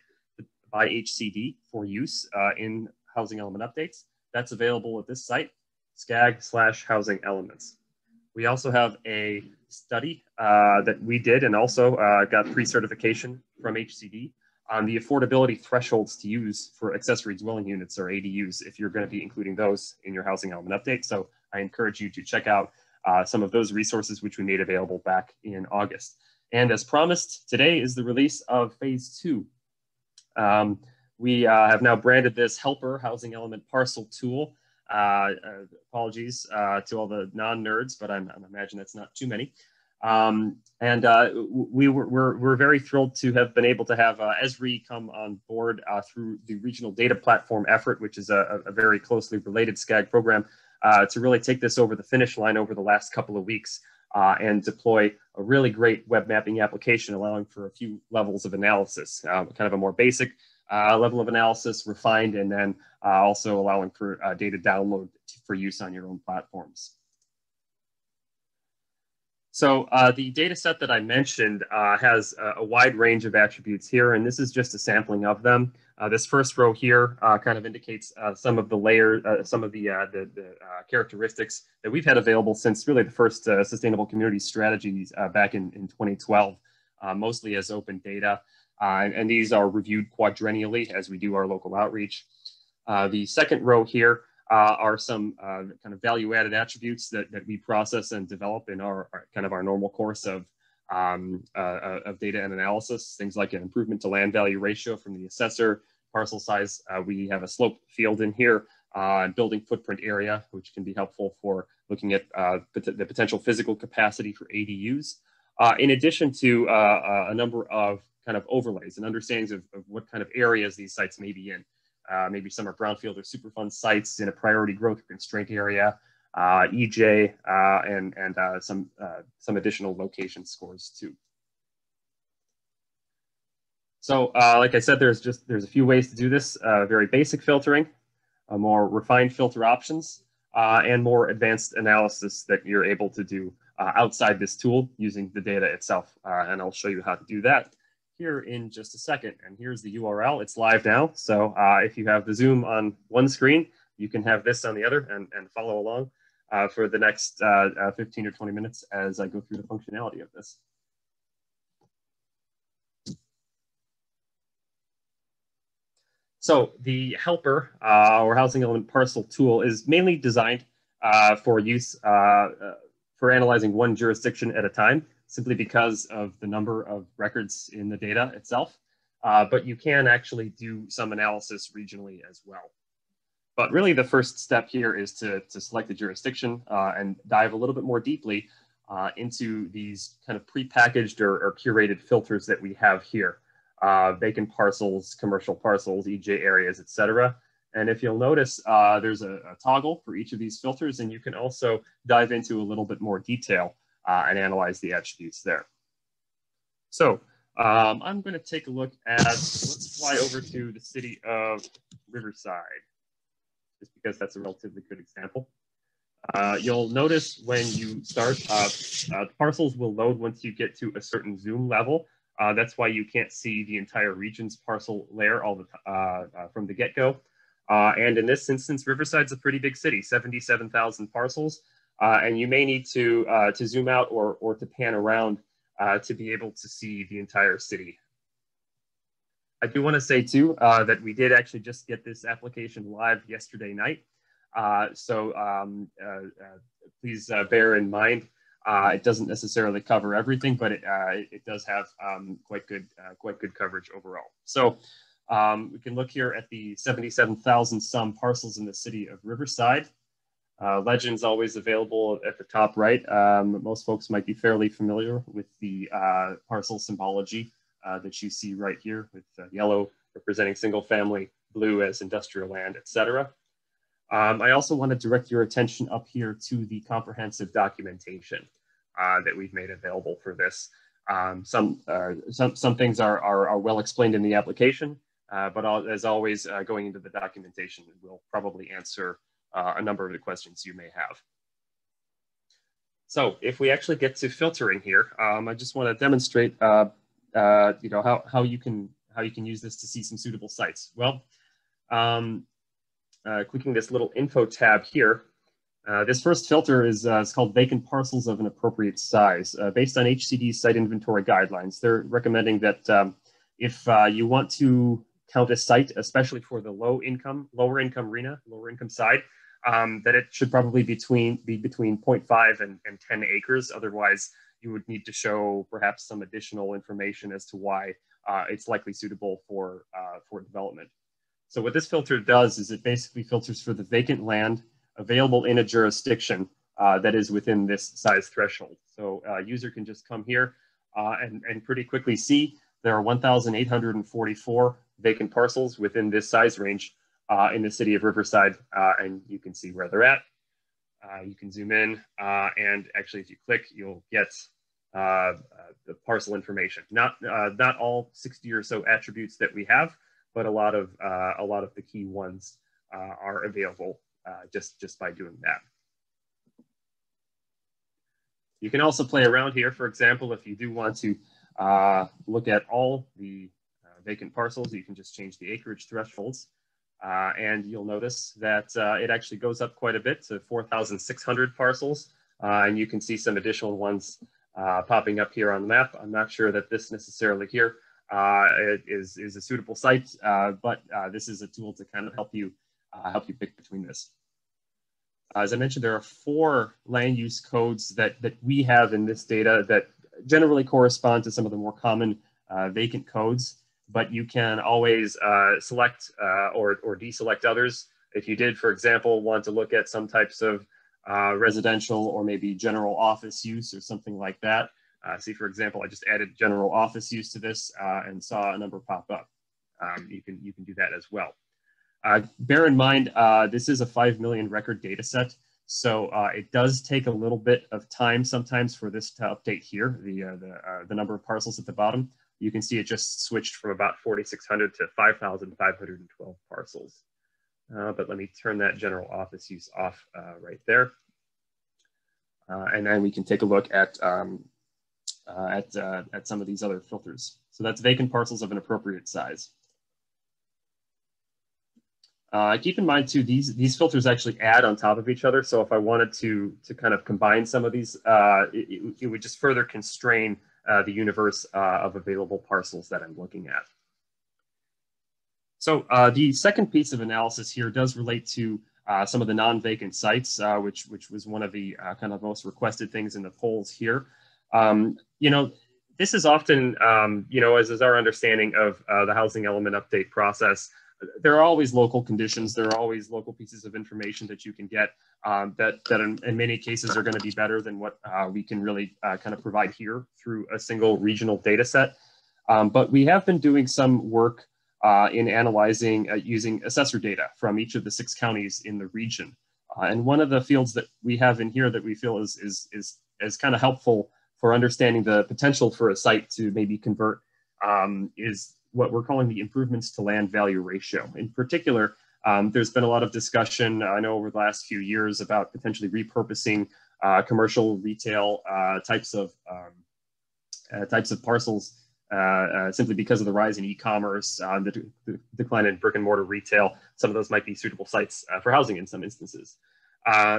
HCD for use in housing element updates. That's available at this site, Skag/housing elements. We also have a study that we did and also got pre-certification from HCD on the affordability thresholds to use for accessory dwelling units or ADUs if you're going to be including those in your housing element update. So I encourage you to check out some of those resources which we made available back in August. And as promised, today is the release of phase 2. We have now branded this HELPR, Housing Element Parcel Tool. Apologies to all the non-nerds, but I imagine that's not too many. We're very thrilled to have been able to have Esri come on board through the Regional Data Platform effort, which is a very closely related Skag program, to really take this over the finish line over the last couple of weeks and deploy a really great web mapping application allowing for a few levels of analysis, kind of a more basic level of analysis, refined, and then also allowing for data download for use on your own platforms. So the data set that I mentioned has a wide range of attributes here, and this is just a sampling of them. This first row here kind of indicates some of the some of the characteristics that we've had available since really the first sustainable community strategies back in 2012, mostly as open data. And these are reviewed quadrennially as we do our local outreach. The second row here are some kind of value-added attributes that we process and develop in our kind of our normal course of data and analysis. Things like an improvement to land value ratio from the assessor, parcel size. We have a slope field in here, building footprint area, which can be helpful for looking at the potential physical capacity for ADUs. In addition to a number of kind of overlays and understandings of what kind of areas these sites may be in. Maybe some are brownfield or Superfund sites in a priority growth or constraint area, EJ, and some additional location scores too. So like I said, there's a few ways to do this. Very basic filtering, more refined filter options, and more advanced analysis that you're able to do outside this tool using the data itself. And I'll show you how to do that here in just a second. And here's the URL. It's live now. So if you have the Zoom on one screen, you can have this on the other and follow along for the next 15 or 20 minutes as I go through the functionality of this. So the HELPR, or Housing Element Parcel tool, is mainly designed for use for analyzing one jurisdiction at a time, simply because of the number of records in the data itself. But you can actually do some analysis regionally as well. But really the first step here is to select the jurisdiction and dive a little bit more deeply into these kind of prepackaged or curated filters that we have here. Vacant parcels, commercial parcels, EJ areas, etc. And if you'll notice, there's a toggle for each of these filters, and you can also dive into a little bit more detail and analyze the attributes there. So I'm going to take a look at, let's fly over to the city of Riverside, just because that's a relatively good example. You'll notice when you start, the parcels will load once you get to a certain zoom level. That's why you can't see the entire region's parcel layer from the get-go. And in this instance, Riverside's a pretty big city, 77,000 parcels. And you may need to zoom out or to pan around to be able to see the entire city. I do want to say too that we did actually just get this application live yesterday night. Please bear in mind, it doesn't necessarily cover everything, but it does have quite good coverage overall. So we can look here at the 77,000 some parcels in the city of Riverside. Legend's always available at the top right. Most folks might be fairly familiar with the parcel symbology that you see right here, with yellow representing single family, blue as industrial land, etc. I also want to direct your attention up here to the comprehensive documentation that we've made available for this. Some things are well explained in the application, but as always, going into the documentation will probably answer a number of the questions you may have. So if we actually get to filtering here, I just want to demonstrate how you can use this to see some suitable sites. Well, clicking this little info tab here, this first filter is called vacant parcels of an appropriate size. Based on HCD's site inventory guidelines, they're recommending that if you want to count a site, especially for the lower income side, that it should probably be between 0.5 and 10 acres. Otherwise, you would need to show perhaps some additional information as to why it's likely suitable for development. So what this filter does is it basically filters for the vacant land available in a jurisdiction that is within this size threshold. So a user can just come here and pretty quickly see there are 1,844 vacant parcels within this size range in the city of Riverside, and you can see where they're at. You can zoom in, and actually if you click, you'll get the parcel information. Not all 60 or so attributes that we have, but a lot of the key ones are available just by doing that. You can also play around here. For example, if you do want to look at all the vacant parcels, you can just change the acreage thresholds. And you'll notice that it actually goes up quite a bit to 4,600 parcels. And you can see some additional ones popping up here on the map. I'm not sure that this necessarily here is a suitable site, but this is a tool to kind of help you pick between this. As I mentioned, there are 4 land use codes that we have in this data that generally correspond to some of the more common vacant codes, but you can always select or deselect others. If you did, for example, want to look at some types of residential or maybe general office use or something like that. See, for example, I just added general office use to this and saw a number pop up. You can do that as well. Bear in mind, this is a 5 million record data set, so it does take a little bit of time sometimes for this to update here, the number of parcels at the bottom. you can see it just switched from about 4,600 to 5,512 parcels. But let me turn that general office use off right there. And then we can take a look at some of these other filters. So that's vacant parcels of an appropriate size. Keep in mind too, these filters actually add on top of each other. So if I wanted to kind of combine some of these, it would just further constrain the universe of available parcels that I'm looking at. So the second piece of analysis here does relate to some of the non-vacant sites, which was one of the kind of most requested things in the polls here. You know, this is often, you know, as is our understanding of the housing element update process, there are always local conditions. There are always local pieces of information that you can get that in many cases are going to be better than what we can really kind of provide here through a single regional data set. But we have been doing some work in analyzing using assessor data from each of the 6 counties in the region. And one of the fields that we have in here that we feel is kind of helpful for understanding the potential for a site to maybe convert is what we're calling the improvements to land value ratio. In particular, there's been a lot of discussion, I know over the last few years, about potentially repurposing commercial retail types of parcels simply because of the rise in e-commerce, the decline in brick and mortar retail. Some of those might be suitable sites for housing in some instances.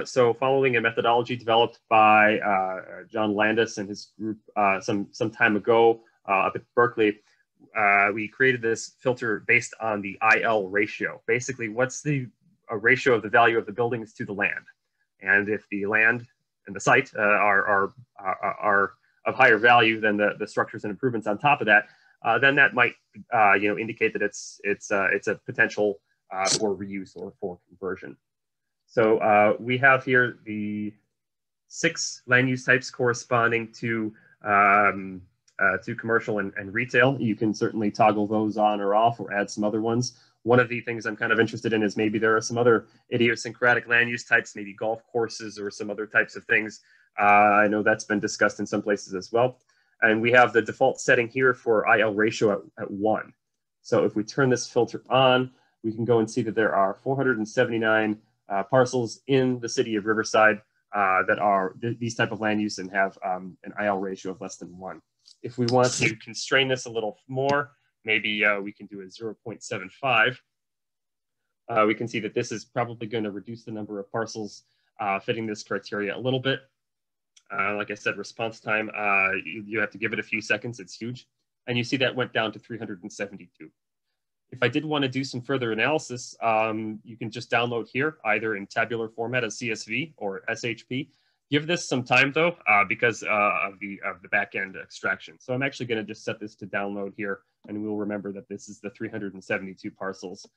So following a methodology developed by John Landis and his group some time ago up at Berkeley, we created this filter based on the IL ratio. Basically, what's the ratio of the value of the buildings to the land? And if the land and the site are of higher value than the structures and improvements on top of that, then that might you know, indicate that it's a potential for reuse or for conversion. So we have here the 6 land use types corresponding to commercial and retail. You can certainly toggle those on or off or add some other ones. One of the things I'm kind of interested in is maybe there are some other idiosyncratic land use types, maybe golf courses or some other types of things. I know that's been discussed in some places as well. And we have the default setting here for IL ratio at 1. So if we turn this filter on, we can go and see that there are 479 parcels in the city of Riverside that are these type of land use and have an IL ratio of less than 1. If we want to constrain this a little more, maybe we can do a 0.75. We can see that this is probably going to reduce the number of parcels fitting this criteria a little bit. Like I said, response time, you have to give it a few seconds. It's huge. And you see that went down to 372. If I did want to do some further analysis, you can just download here, either in tabular format as CSV or SHP. Give this some time though, because of the back-end extraction. So I'm actually going to just set this to download here, and we'll remember that this is the 372 parcels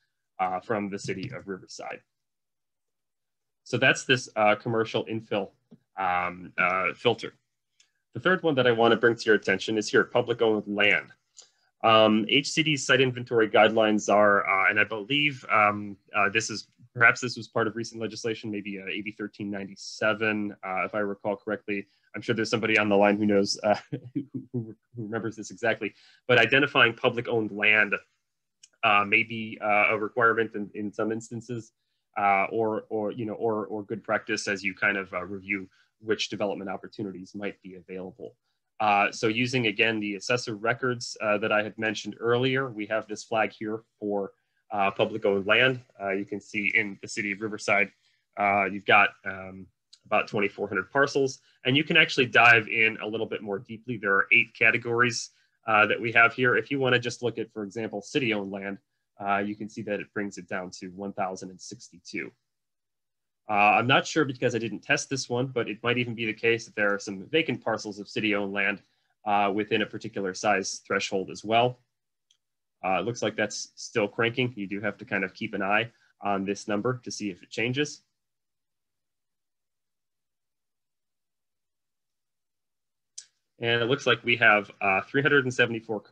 from the city of Riverside. So that's this commercial infill filter. The third one that I want to bring to your attention is here, public-owned land. HCD's site inventory guidelines are, and I believe perhaps this was part of recent legislation, maybe AB 1397, if I recall correctly. I'm sure there's somebody on the line who knows, who remembers this exactly. But identifying public-owned land may be a requirement in some instances, or good practice as you kind of review which development opportunities might be available. So using, again, the assessor records that I had mentioned earlier, we have this flag here for public-owned land. You can see in the city of Riverside, you've got about 2,400 parcels, and you can actually dive in a little bit more deeply. There are 8 categories that we have here. If you want to just look at, for example, city-owned land, you can see that it brings it down to 1,062. I'm not sure because I didn't test this one, but it might even be the case that there are some vacant parcels of city-owned land within a particular size threshold as well. It looks like that's still cranking. You do have to kind of keep an eye on this number to see if it changes. And it looks like we have 374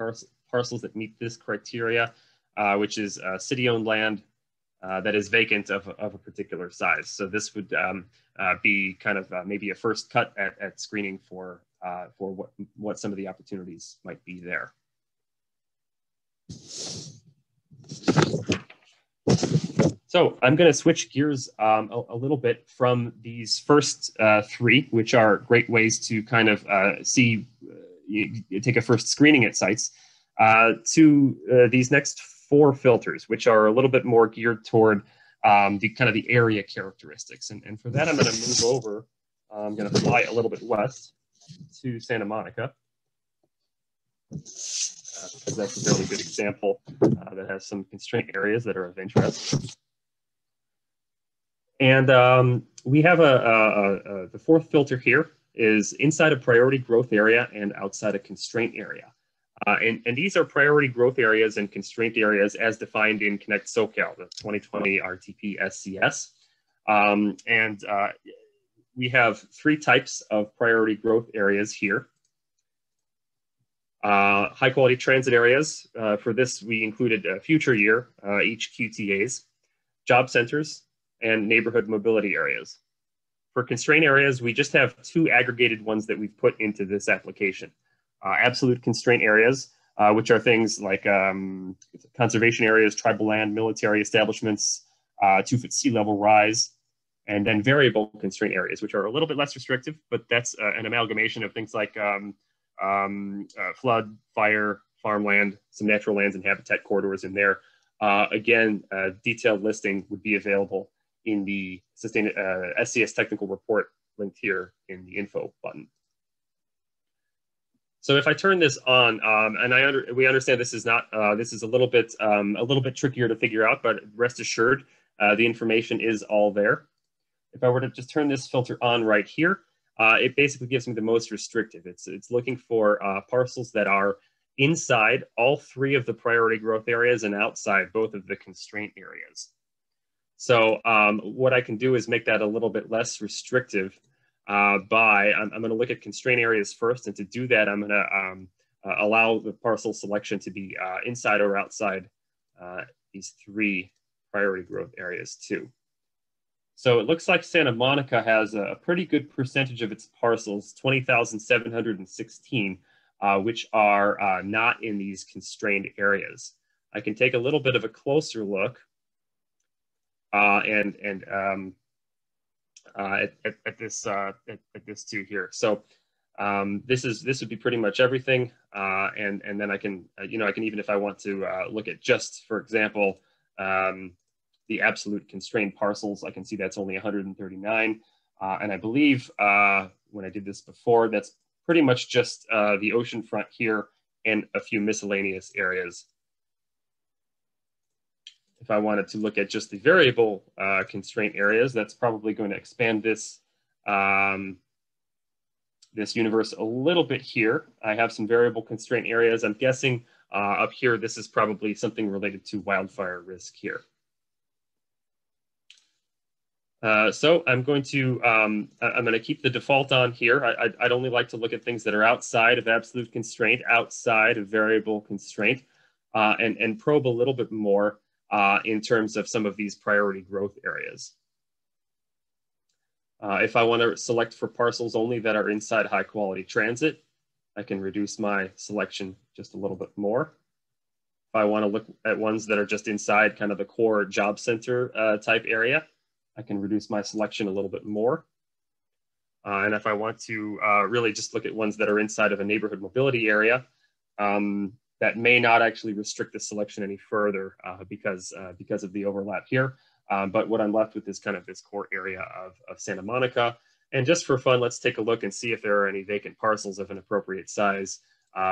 parcels that meet this criteria, which is city-owned land that is vacant of a particular size. So this would be kind of maybe a first cut at screening for what some of the opportunities might be there. So I'm going to switch gears a little bit from these first three, which are great ways to kind of you take a first screening at sites, to these next four filters, which are a little bit more geared toward the kind of the area characteristics. And for that, I'm going to move over. I'm going to fly a little bit west to Santa Monica, because that's a really good example that has some constraint areas that are of interest. And we have the fourth filter here is inside a priority growth area and outside a constraint area. And these are priority growth areas and constraint areas as defined in Connect SoCal, the 2020 RTP SCS. We have three types of priority growth areas here. High quality transit areas. For this, we included future year, HQTAs, job centers, and neighborhood mobility areas. For constraint areas, we just have two aggregated ones that we've put into this application. Absolute constraint areas, which are things like conservation areas, tribal land, military establishments, 2-foot sea level rise, and then variable constraint areas, which are a little bit less restrictive, but that's an amalgamation of things like flood, fire, farmland, some natural lands and habitat corridors in there. Again, a detailed listing would be available in the SCS technical report linked here in the info button. So if I turn this on, and we understand this is not, this is a little bit trickier to figure out, but rest assured, the information is all there. If I were to just turn this filter on right here, it basically gives me the most restrictive. It's looking for parcels that are inside all three of the priority growth areas and outside both of the constraint areas. So what I can do is make that a little bit less restrictive I'm going to look at constraint areas first. And to do that, I'm going to allow the parcel selection to be inside or outside these three priority growth areas too. So it looks like Santa Monica has a pretty good percentage of its parcels, 20,716, which are not in these constrained areas. I can take a little bit of a closer look at this too here. So this would be pretty much everything, and then I can I can even, if I want to look at just, for example, the absolute constrained parcels, I can see that's only 139, and I believe when I did this before, that's pretty much just the ocean front here and a few miscellaneous areas. If I wanted to look at just the variable constraint areas, that's probably going to expand this this universe a little bit here. I have some variable constraint areas. I'm guessing up here, this is probably something related to wildfire risk here. So I'm going to keep the default on here. I'd only like to look at things that are outside of absolute constraint, outside of variable constraint, and probe a little bit more in terms of some of these priority growth areas. If I want to select for parcels only that are inside high quality transit, I can reduce my selection just a little bit more. If I want to look at ones that are just inside kind of the core job center type area, I can reduce my selection a little bit more. And if I want to really just look at ones that are inside of a neighborhood mobility area, that may not actually restrict the selection any further because of the overlap here. But what I'm left with is kind of this core area of Santa Monica. And just for fun, let's take a look and see if there are any vacant parcels of an appropriate size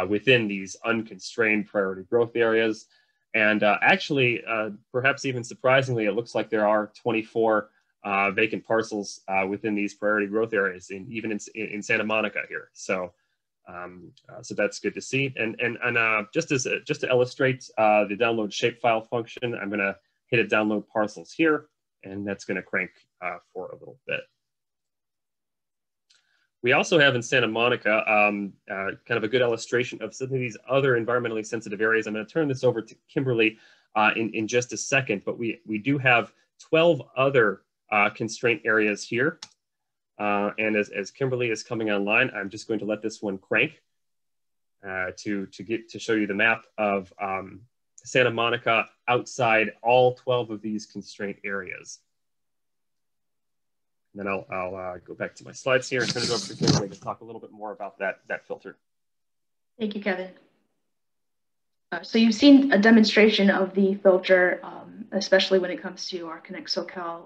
within these unconstrained priority growth areas. And actually, perhaps even surprisingly, it looks like there are 24 vacant parcels within these priority growth areas, even in Santa Monica here. So that's good to see. And just to illustrate the download shapefile function, I'm going to hit a download parcels here, and that's going to crank for a little bit. We also have in Santa Monica kind of a good illustration of some of these other environmentally sensitive areas. I'm going to turn this over to Kimberly in just a second, but we do have 12 other constraint areas here. And as Kimberly is coming online, I'm just going to let this one crank to show you the map of Santa Monica outside all 12 of these constraint areas. And then I'll go back to my slides here and turn it over to Kimberly to talk a little bit more about that filter. Thank you, Kevin. So you've seen a demonstration of the filter, especially when it comes to our Connect SoCal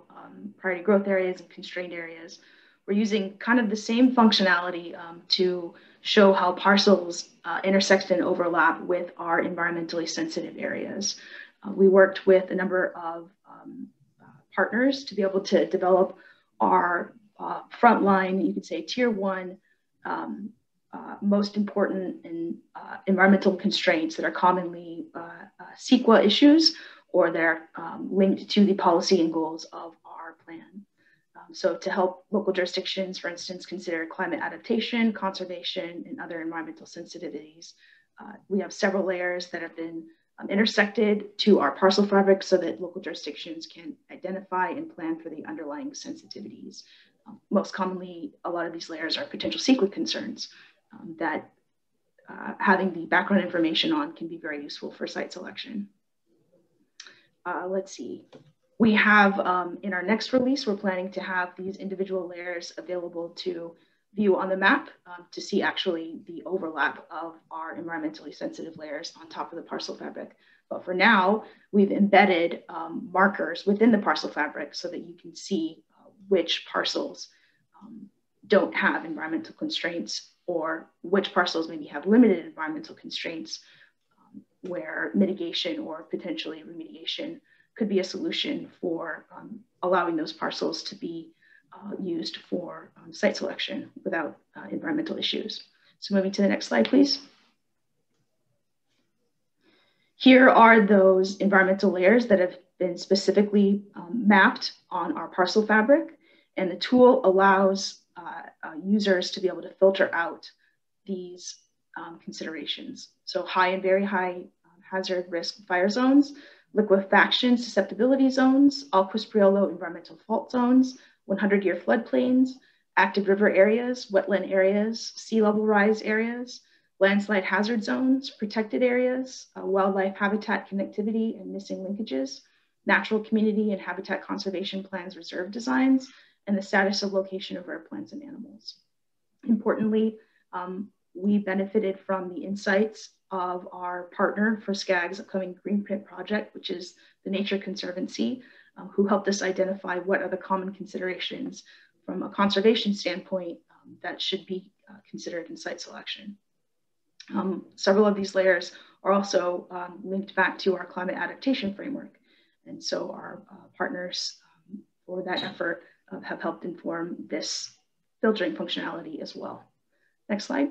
priority growth areas and constrained areas. We're using kind of the same functionality to show how parcels intersect and overlap with our environmentally sensitive areas. We worked with a number of partners to be able to develop our frontline, you could say tier one, most important and environmental constraints that are commonly CEQA issues or they're linked to the policy and goals of our plan. So to help local jurisdictions, for instance, consider climate adaptation, conservation, and other environmental sensitivities, we have several layers that have been intersected to our parcel fabric so that local jurisdictions can identify and plan for the underlying sensitivities. Most commonly, a lot of these layers are potential CEQA concerns that having the background information on can be very useful for site selection. Let's see. We have, in our next release, we're planning to have these individual layers available to view on the map to see actually the overlap of our environmentally sensitive layers on top of the parcel fabric. But for now, we've embedded markers within the parcel fabric so that you can see which parcels don't have environmental constraints or which parcels maybe have limited environmental constraints where mitigation or potentially remediation could be a solution for allowing those parcels to be used for site selection without environmental issues. So moving to the next slide, please. Here are those environmental layers that have been specifically mapped on our parcel fabric, and the tool allows users to be able to filter out these considerations. So high and very high hazard risk fire zones, liquefaction susceptibility zones, Alquist-Priolo environmental fault zones, 100-year floodplains, active river areas, wetland areas, sea level rise areas, landslide hazard zones, protected areas, wildlife habitat connectivity and missing linkages, natural community and habitat conservation plans reserve designs, and the status of location of rare plants and animals. Importantly, we benefited from the insights of our partner for Skag's upcoming Green Print project, which is the Nature Conservancy, who helped us identify what are the common considerations from a conservation standpoint that should be considered in site selection. Several of these layers are also linked back to our climate adaptation framework. And so our partners for that effort have helped inform this filtering functionality as well. Next slide.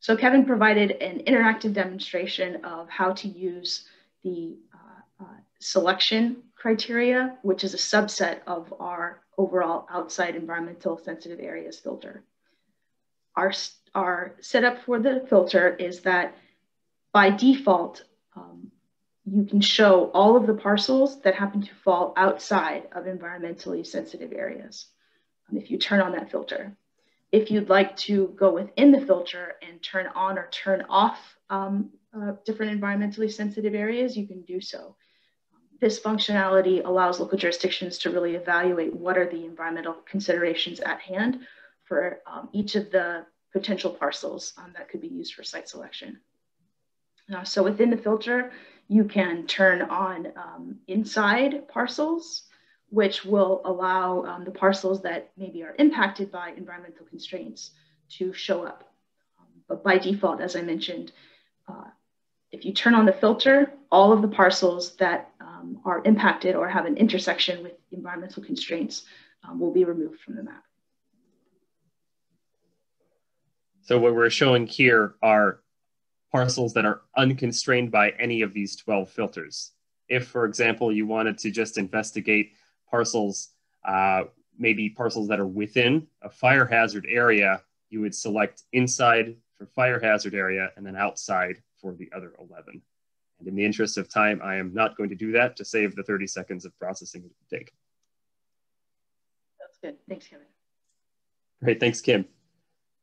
So Kevin provided an interactive demonstration of how to use the selection criteria, which is a subset of our overall outside environmental sensitive areas filter. Our setup for the filter is that by default, you can show all of the parcels that happen to fall outside of environmentally sensitive areas if you turn on that filter. If you'd like to go within the filter and turn on or turn off different environmentally sensitive areas, you can do so. This functionality allows local jurisdictions to really evaluate what are the environmental considerations at hand for each of the potential parcels that could be used for site selection. So within the filter, you can turn on inside parcels, which will allow the parcels that maybe are impacted by environmental constraints to show up. But by default, as I mentioned, if you turn on the filter, all of the parcels that are impacted or have an intersection with environmental constraints will be removed from the map. So what we're showing here are parcels that are unconstrained by any of these 12 filters. If, for example, you wanted to just investigate parcels, maybe parcels that are within a fire hazard area, you would select inside for fire hazard area and then outside for the other 11. And in the interest of time, I am not going to do that to save the 30 seconds of processing it would take. That's good. Thanks, Kevin. Great. Thanks, Kim.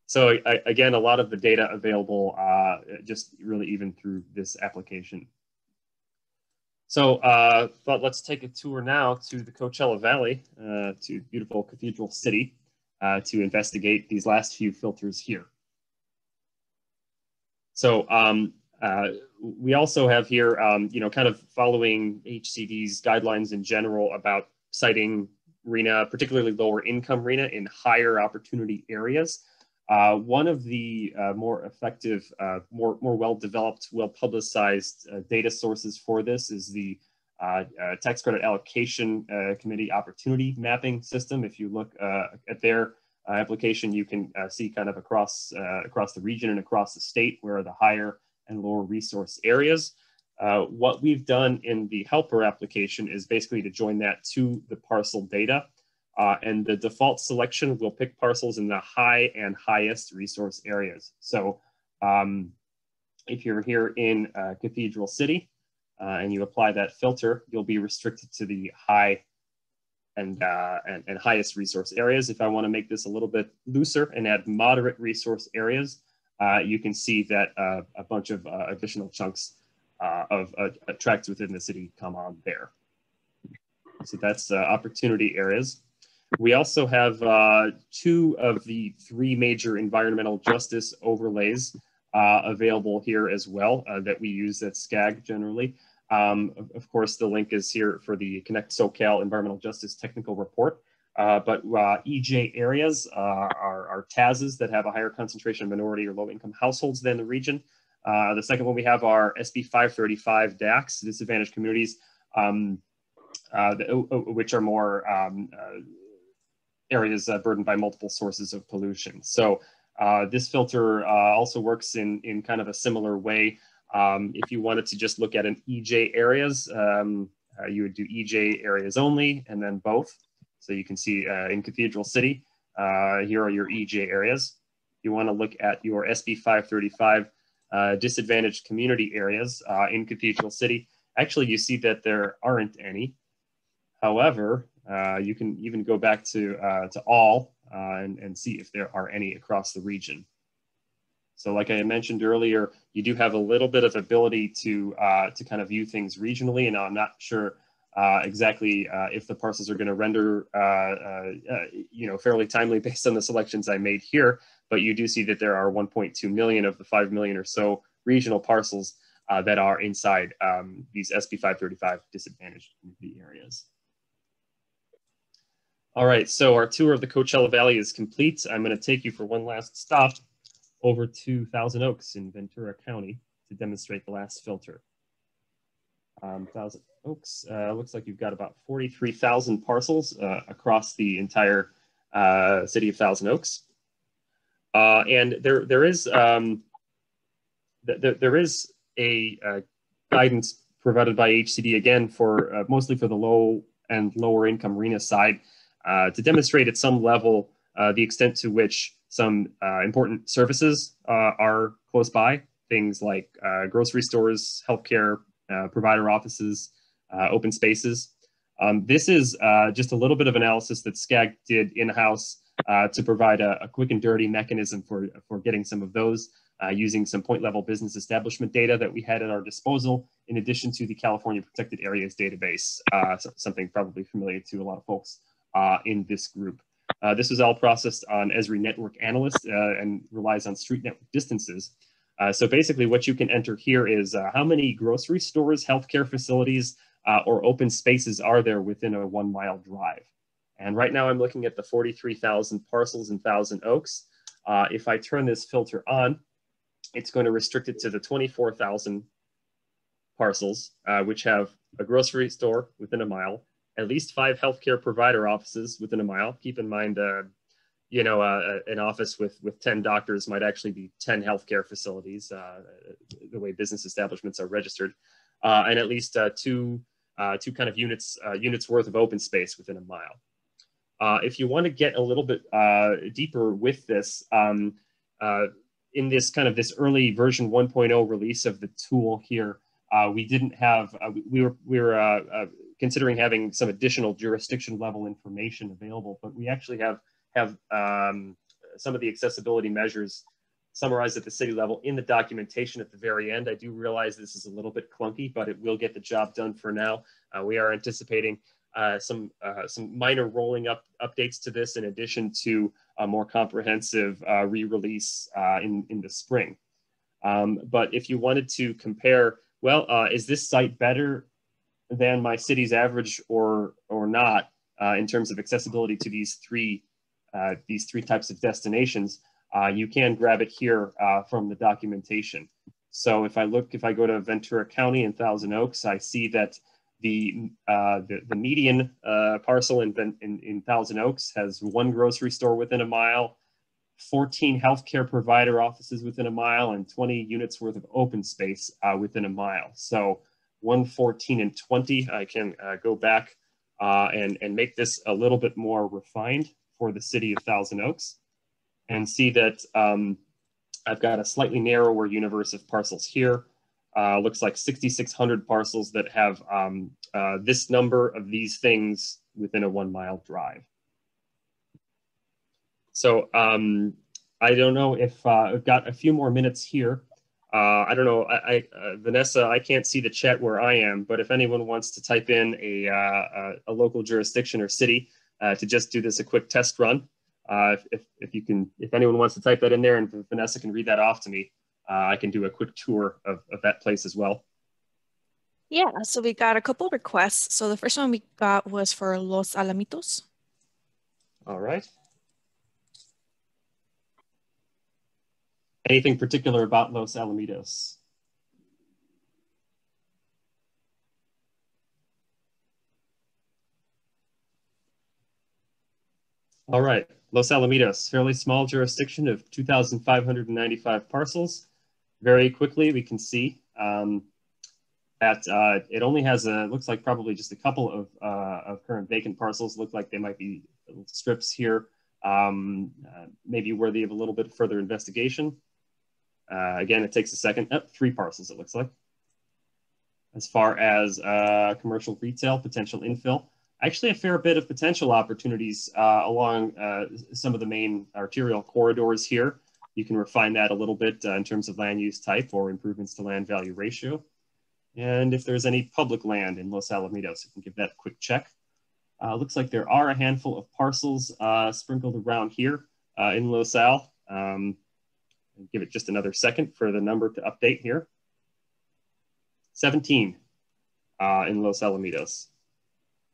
So again, a lot of the data available just really even through this application. So but let's take a tour now to the Coachella Valley, to beautiful Cathedral City, to investigate these last few filters here. So we also have here, you know, kind of following HCD's guidelines in general about citing RHNA, particularly lower income RHNA, in higher opportunity areas. One of the more effective, more well-developed, well-publicized data sources for this is the Tax Credit Allocation Committee Opportunity Mapping System. If you look at their application, you can see kind of across the region and across the state where are the higher and lower resource areas. What we've done in the HELPR application is basically to join that to the parcel data. And the default selection will pick parcels in the high and highest resource areas. So if you're here in Cathedral City and you apply that filter, you'll be restricted to the high and highest resource areas. If I want to make this a little bit looser and add moderate resource areas, you can see that a bunch of additional chunks of tracts within the city come on there. So that's opportunity areas. We also have 2 of the 3 major environmental justice overlays available here as well that we use at Skag generally. Of course, the link is here for the Connect SoCal Environmental Justice Technical Report. But EJ areas are TAZs that have a higher concentration of minority or low income households than the region. The second one we have are SB 535 DACs, disadvantaged communities, which are more areas burdened by multiple sources of pollution. So this filter also works in kind of a similar way. If you wanted to just look at an EJ areas, you would do EJ areas only and then both. So you can see in Cathedral City, here are your EJ areas. You want to look at your SB 535 disadvantaged community areas in Cathedral City. Actually, you see that there aren't any. However, you can even go back to all and see if there are any across the region. So like I mentioned earlier, you do have a little bit of ability to kind of view things regionally, and I'm not sure exactly if the parcels are going to render you know, fairly timely based on the selections I made here, but you do see that there are 1.2 million of the 5 million or so regional parcels that are inside these SB 535 disadvantaged community areas. All right, so our tour of the Coachella Valley is complete. I'm going to take you for one last stop over to Thousand Oaks in Ventura County to demonstrate the last filter. Thousand Oaks, looks like you've got about 43,000 parcels across the entire city of Thousand Oaks. And there is a guidance provided by HCD, again, for mostly for the low and lower income RHNA side, to demonstrate at some level the extent to which some important services are close by, things like grocery stores, healthcare, provider offices, open spaces. This is just a little bit of analysis that Skag did in-house to provide a quick and dirty mechanism for getting some of those using some point level business establishment data that we had at our disposal, in addition to the California Protected Areas database, something probably familiar to a lot of folks in this group. This was all processed on Esri Network Analyst and relies on street network distances. So basically what you can enter here is how many grocery stores, healthcare facilities, or open spaces are there within a 1 mile drive. And right now I'm looking at the 43,000 parcels in Thousand Oaks. If I turn this filter on, it's going to restrict it to the 24,000 parcels, which have a grocery store within a mile, at least 5 healthcare provider offices within a mile. Keep in mind, you know, an office with 10 doctors might actually be 10 healthcare facilities, the way business establishments are registered, and at least two kind of units worth of open space within a mile. If you want to get a little bit deeper with this, in this kind of this early version 1.0 release of the tool here, we didn't have, we were considering having some additional jurisdiction level information available, but we actually have some of the accessibility measures summarized at the city level in the documentation at the very end. I do realize this is a little bit clunky, but it will get the job done for now. We are anticipating some minor rolling updates to this in addition to a more comprehensive re-release in the spring. But if you wanted to compare, well, is this site better than my city's average or not in terms of accessibility to these three types of destinations, you can grab it here from the documentation. So if I go to Ventura County and Thousand Oaks, I see that the median parcel in Thousand Oaks has 1 grocery store within a mile, 14 healthcare provider offices within a mile, and 20 units worth of open space within a mile. So 1, 14, and 20, I can go back and make this a little bit more refined for the city of Thousand Oaks and see that I've got a slightly narrower universe of parcels here. Looks like 6,600 parcels that have this number of these things within a 1-mile drive. So I don't know if I've got a few more minutes here. I don't know, Vanessa, I can't see the chat where I am, but if anyone wants to type in a local jurisdiction or city to just do this a quick test run, if anyone wants to type that in there and if Vanessa can read that off to me, I can do a quick tour of that place as well. Yeah, so we got a couple of requests. So the first one we got was for Los Alamitos. All right. Anything particular about Los Alamitos? All right, Los Alamitos, fairly small jurisdiction of 2,595 parcels. Very quickly, we can see that it only has looks like probably just a couple of current vacant parcels. Look like they might be little strips here, maybe worthy of a little bit further investigation. Again, it takes a second. 3 parcels, it looks like. As far as commercial retail, potential infill, actually a fair bit of potential opportunities along some of the main arterial corridors here. You can refine that a little bit in terms of land use type or improvements to land value ratio. And if there's any public land in Los Alamitos, you can give that a quick check. Looks like there are a handful of parcels sprinkled around here in Los Al. Give it just another second for the number to update here. 17 in Los Alamitos.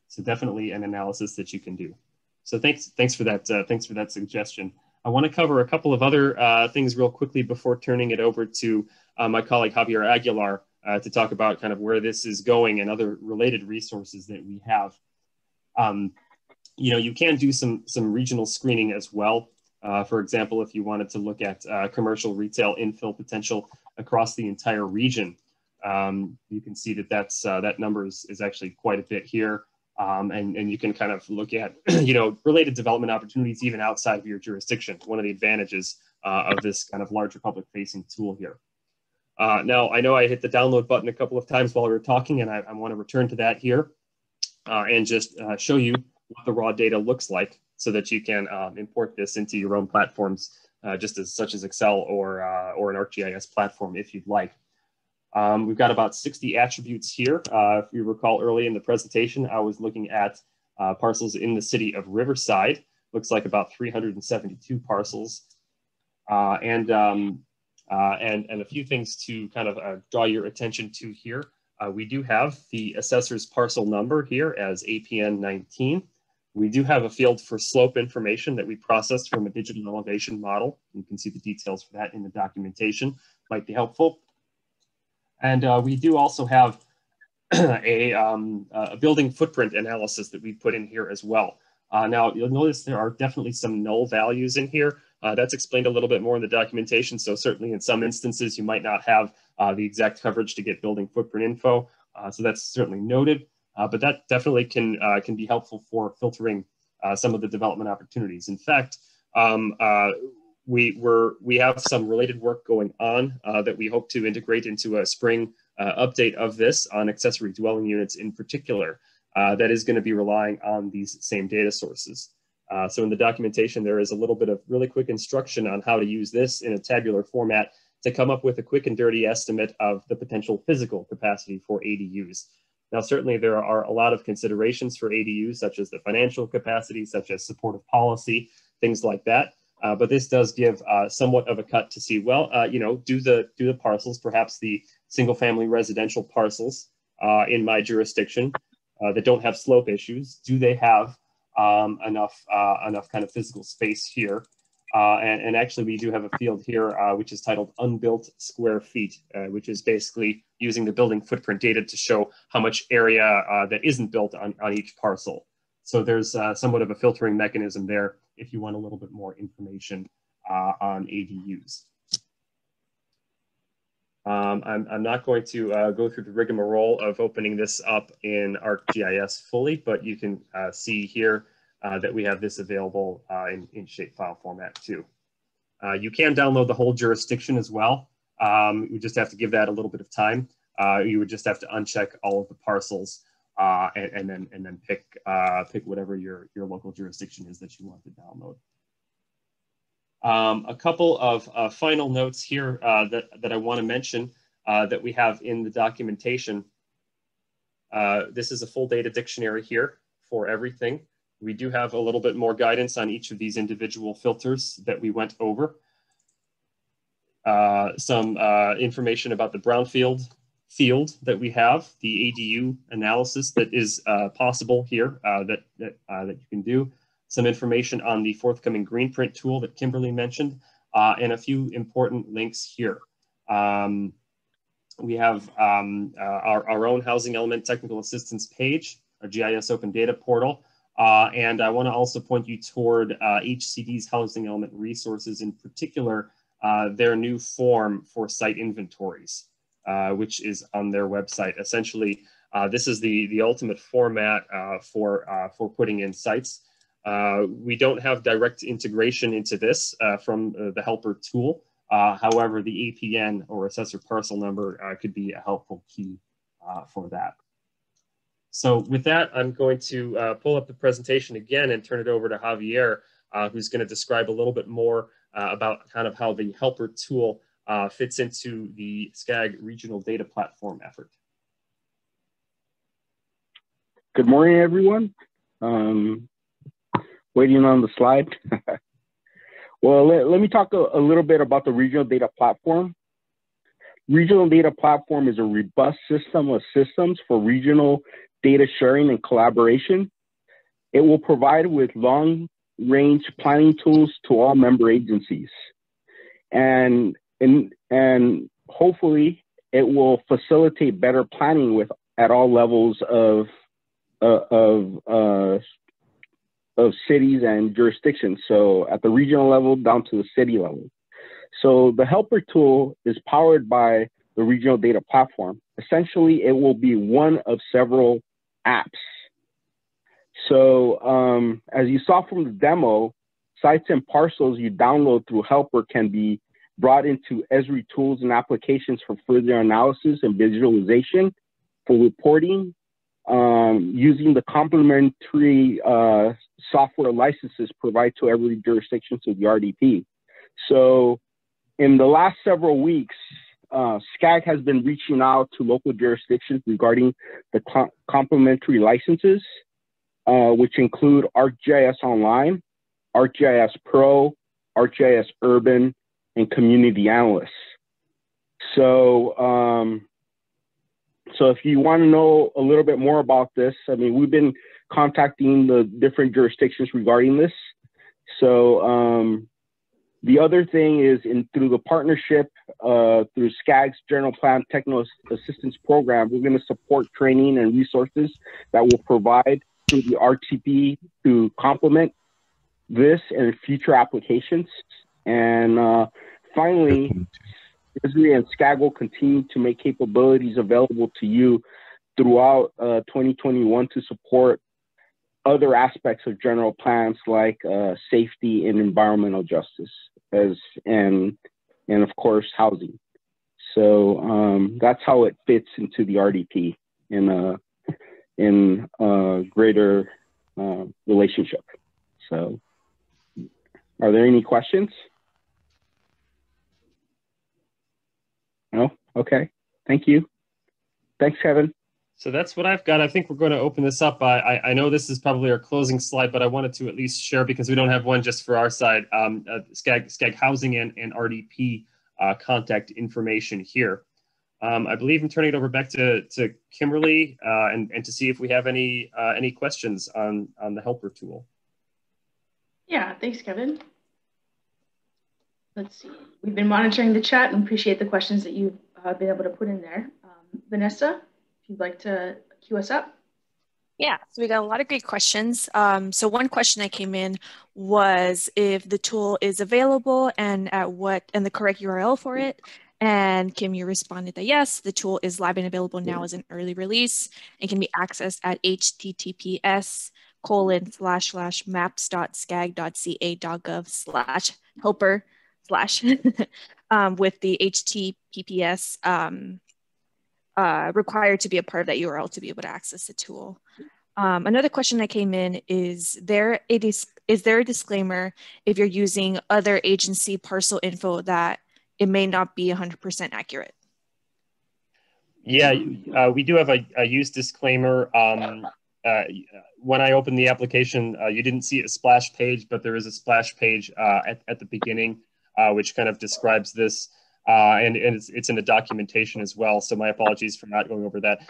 So definitely an analysis that you can do. So thanks for that suggestion. I want to cover a couple of other things real quickly before turning it over to my colleague Javier Aguilar to talk about kind of where this is going and other related resources that we have. You know, you can do some regional screening as well. For example, if you wanted to look at commercial retail infill potential across the entire region, you can see that that number is actually quite a bit here. And you can kind of look at, you know, related development opportunities even outside of your jurisdiction. One of the advantages of this kind of larger public-facing tool here. Now, I know I hit the download button a couple of times while we were talking, and I want to return to that here and just show you what the raw data looks like so that you can import this into your own platforms, such as Excel or an ArcGIS platform if you'd like. We've got about 60 attributes here. If you recall early in the presentation, I was looking at parcels in the city of Riverside. Looks like about 372 parcels. And a few things to kind of draw your attention to here. We do have the assessor's parcel number here as APN 19. We do have a field for slope information that we processed from a digital elevation model. You can see the details for that in the documentation, might be helpful. And we do also have a building footprint analysis that we put in here as well. Now, you'll notice there are definitely some null values in here. That's explained a little bit more in the documentation. So certainly in some instances, you might not have the exact coverage to get building footprint info. So that's certainly noted. But that definitely can be helpful for filtering some of the development opportunities. In fact, we have some related work going on that we hope to integrate into a spring update of this on accessory dwelling units in particular that is going to be relying on these same data sources. So in the documentation, there is a little bit of really quick instruction on how to use this in a tabular format to come up with a quick and dirty estimate of the potential physical capacity for ADUs. Now, certainly there are a lot of considerations for ADUs, such as the financial capacity, such as supportive policy, things like that. But this does give somewhat of a cut to see, well, you know, do the parcels, perhaps the single family residential parcels in my jurisdiction that don't have slope issues, do they have enough kind of physical space here? And actually, we do have a field here, which is titled unbuilt square feet, which is basically using the building footprint data to show how much area that isn't built on each parcel. So there's somewhat of a filtering mechanism there if you want a little bit more information on ADUs. I'm not going to go through the rigmarole of opening this up in ArcGIS fully, but you can see here that we have this available in shapefile format too. You can download the whole jurisdiction as well. You just have to give that a little bit of time. You would just have to uncheck all of the parcels and then pick whatever your local jurisdiction is that you want to download. A couple of final notes here that I want to mention that we have in the documentation. This is a full data dictionary here for everything. We do have a little bit more guidance on each of these individual filters that we went over. Some information about the brownfield field that we have, the ADU analysis that is possible here that you can do. Some information on the forthcoming green print tool that Kimberly mentioned, and a few important links here. We have our own housing element technical assistance page, our GIS open data portal. And I want to also point you toward HCD's housing element resources, in particular, their new form for site inventories, which is on their website. Essentially, this is the ultimate format for putting in sites. We don't have direct integration into this from the HELPR tool. However, the APN or assessor parcel number could be a helpful key for that. So with that, I'm going to pull up the presentation again and turn it over to Javier, who's going to describe a little bit more about kind of how the HELPR tool fits into the Skag regional data platform effort. Good morning, everyone. Waiting on the slide. Well, let me talk a little bit about the regional data platform. Regional data platform is a robust system of systems for regional data sharing and collaboration. It will provide with long-range planning tools to all member agencies. And hopefully it will facilitate better planning at all levels of cities and jurisdictions. So at the regional level down to the city level. So the HELPR tool is powered by the regional data platform. Essentially, it will be one of several apps. So as you saw from the demo, sites and parcels you download through HELPR can be brought into Esri tools and applications for further analysis and visualization, for reporting, using the complementary software licenses provided to every jurisdiction through the RDP. So in the last several weeks, Skag has been reaching out to local jurisdictions regarding the complementary licenses, which include ArcGIS Online, ArcGIS Pro, ArcGIS Urban, and Community Analysts. So, so if you want to know a little bit more about this, I mean, we've been contacting the different jurisdictions regarding this. So the other thing is through the partnership through Skag's General Plan Technical Assistance Program, we're going to support training and resources that will provide through the RTP to complement this and future applications. And finally, Esri and Skag will continue to make capabilities available to you throughout 2021 to support other aspects of general plans like safety and environmental justice, and of course housing. So that's how it fits into the RDP in a greater relationship. So are there any questions? No? Okay. Thank you. Thanks, Kevin. So that's what I've got. I think we're going to open this up. I know this is probably our closing slide, but I wanted to at least share, because we don't have one just for our side, Skag Housing and RDP contact information here. I believe I'm turning it over back to Kimberly and to see if we have any questions on the HELPR tool. Yeah, thanks, Kevin. Let's see. We've been monitoring the chat and appreciate the questions that you've been able to put in there. Vanessa, if you'd like to queue us up. Yeah, so we got a lot of great questions. So one question that came in was if the tool is available and at what, and the correct URL for it. And Kim, you responded that yes, the tool is live and available now as an early release and can be accessed at https://maps.skag.ca.gov/helper/ with the HTTPS required to be a part of that URL to be able to access the tool. Another question that came in is there a disclaimer if you're using other agency parcel info that it may not be 100% accurate? Yeah, we do have a use disclaimer. When I opened the application, you didn't see a splash page, but there is a splash page at the beginning, which kind of describes this. And it's in the documentation as well. So my apologies for not going over that.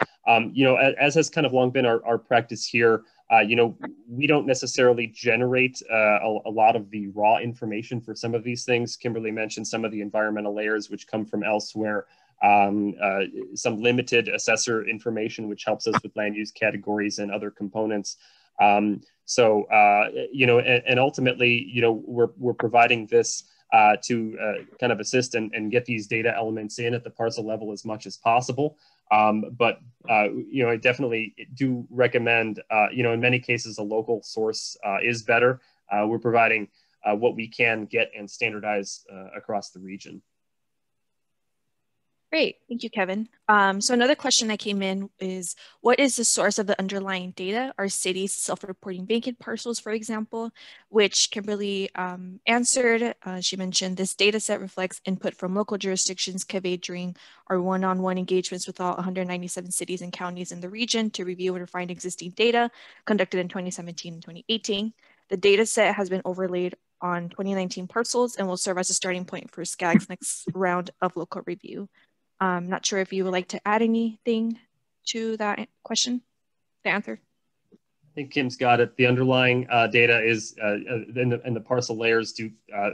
You know, as has kind of long been our practice here, you know, we don't necessarily generate a lot of the raw information for some of these things. Kimberly mentioned some of the environmental layers which come from elsewhere, some limited assessor information, which helps us with land use categories and other components. You know, and ultimately, you know, we're providing this to kind of assist and get these data elements in at the parcel level as much as possible. You know, I definitely do recommend, you know, in many cases, a local source is better. We're providing what we can get and standardize across the region. Great, thank you, Kevin. So another question that came in is, what is the source of the underlying data? Are cities self-reporting vacant parcels, for example, which Kimberly answered. She mentioned this data set reflects input from local jurisdictions conveyed during our one-on-one engagements with all 197 cities and counties in the region to review and refine existing data conducted in 2017 and 2018. The data set has been overlaid on 2019 parcels and will serve as a starting point for Skag's next round of local review. I'm not sure if you would like to add anything to that question, the answer. I think Kim's got it. The underlying data is, and the parcel layers do,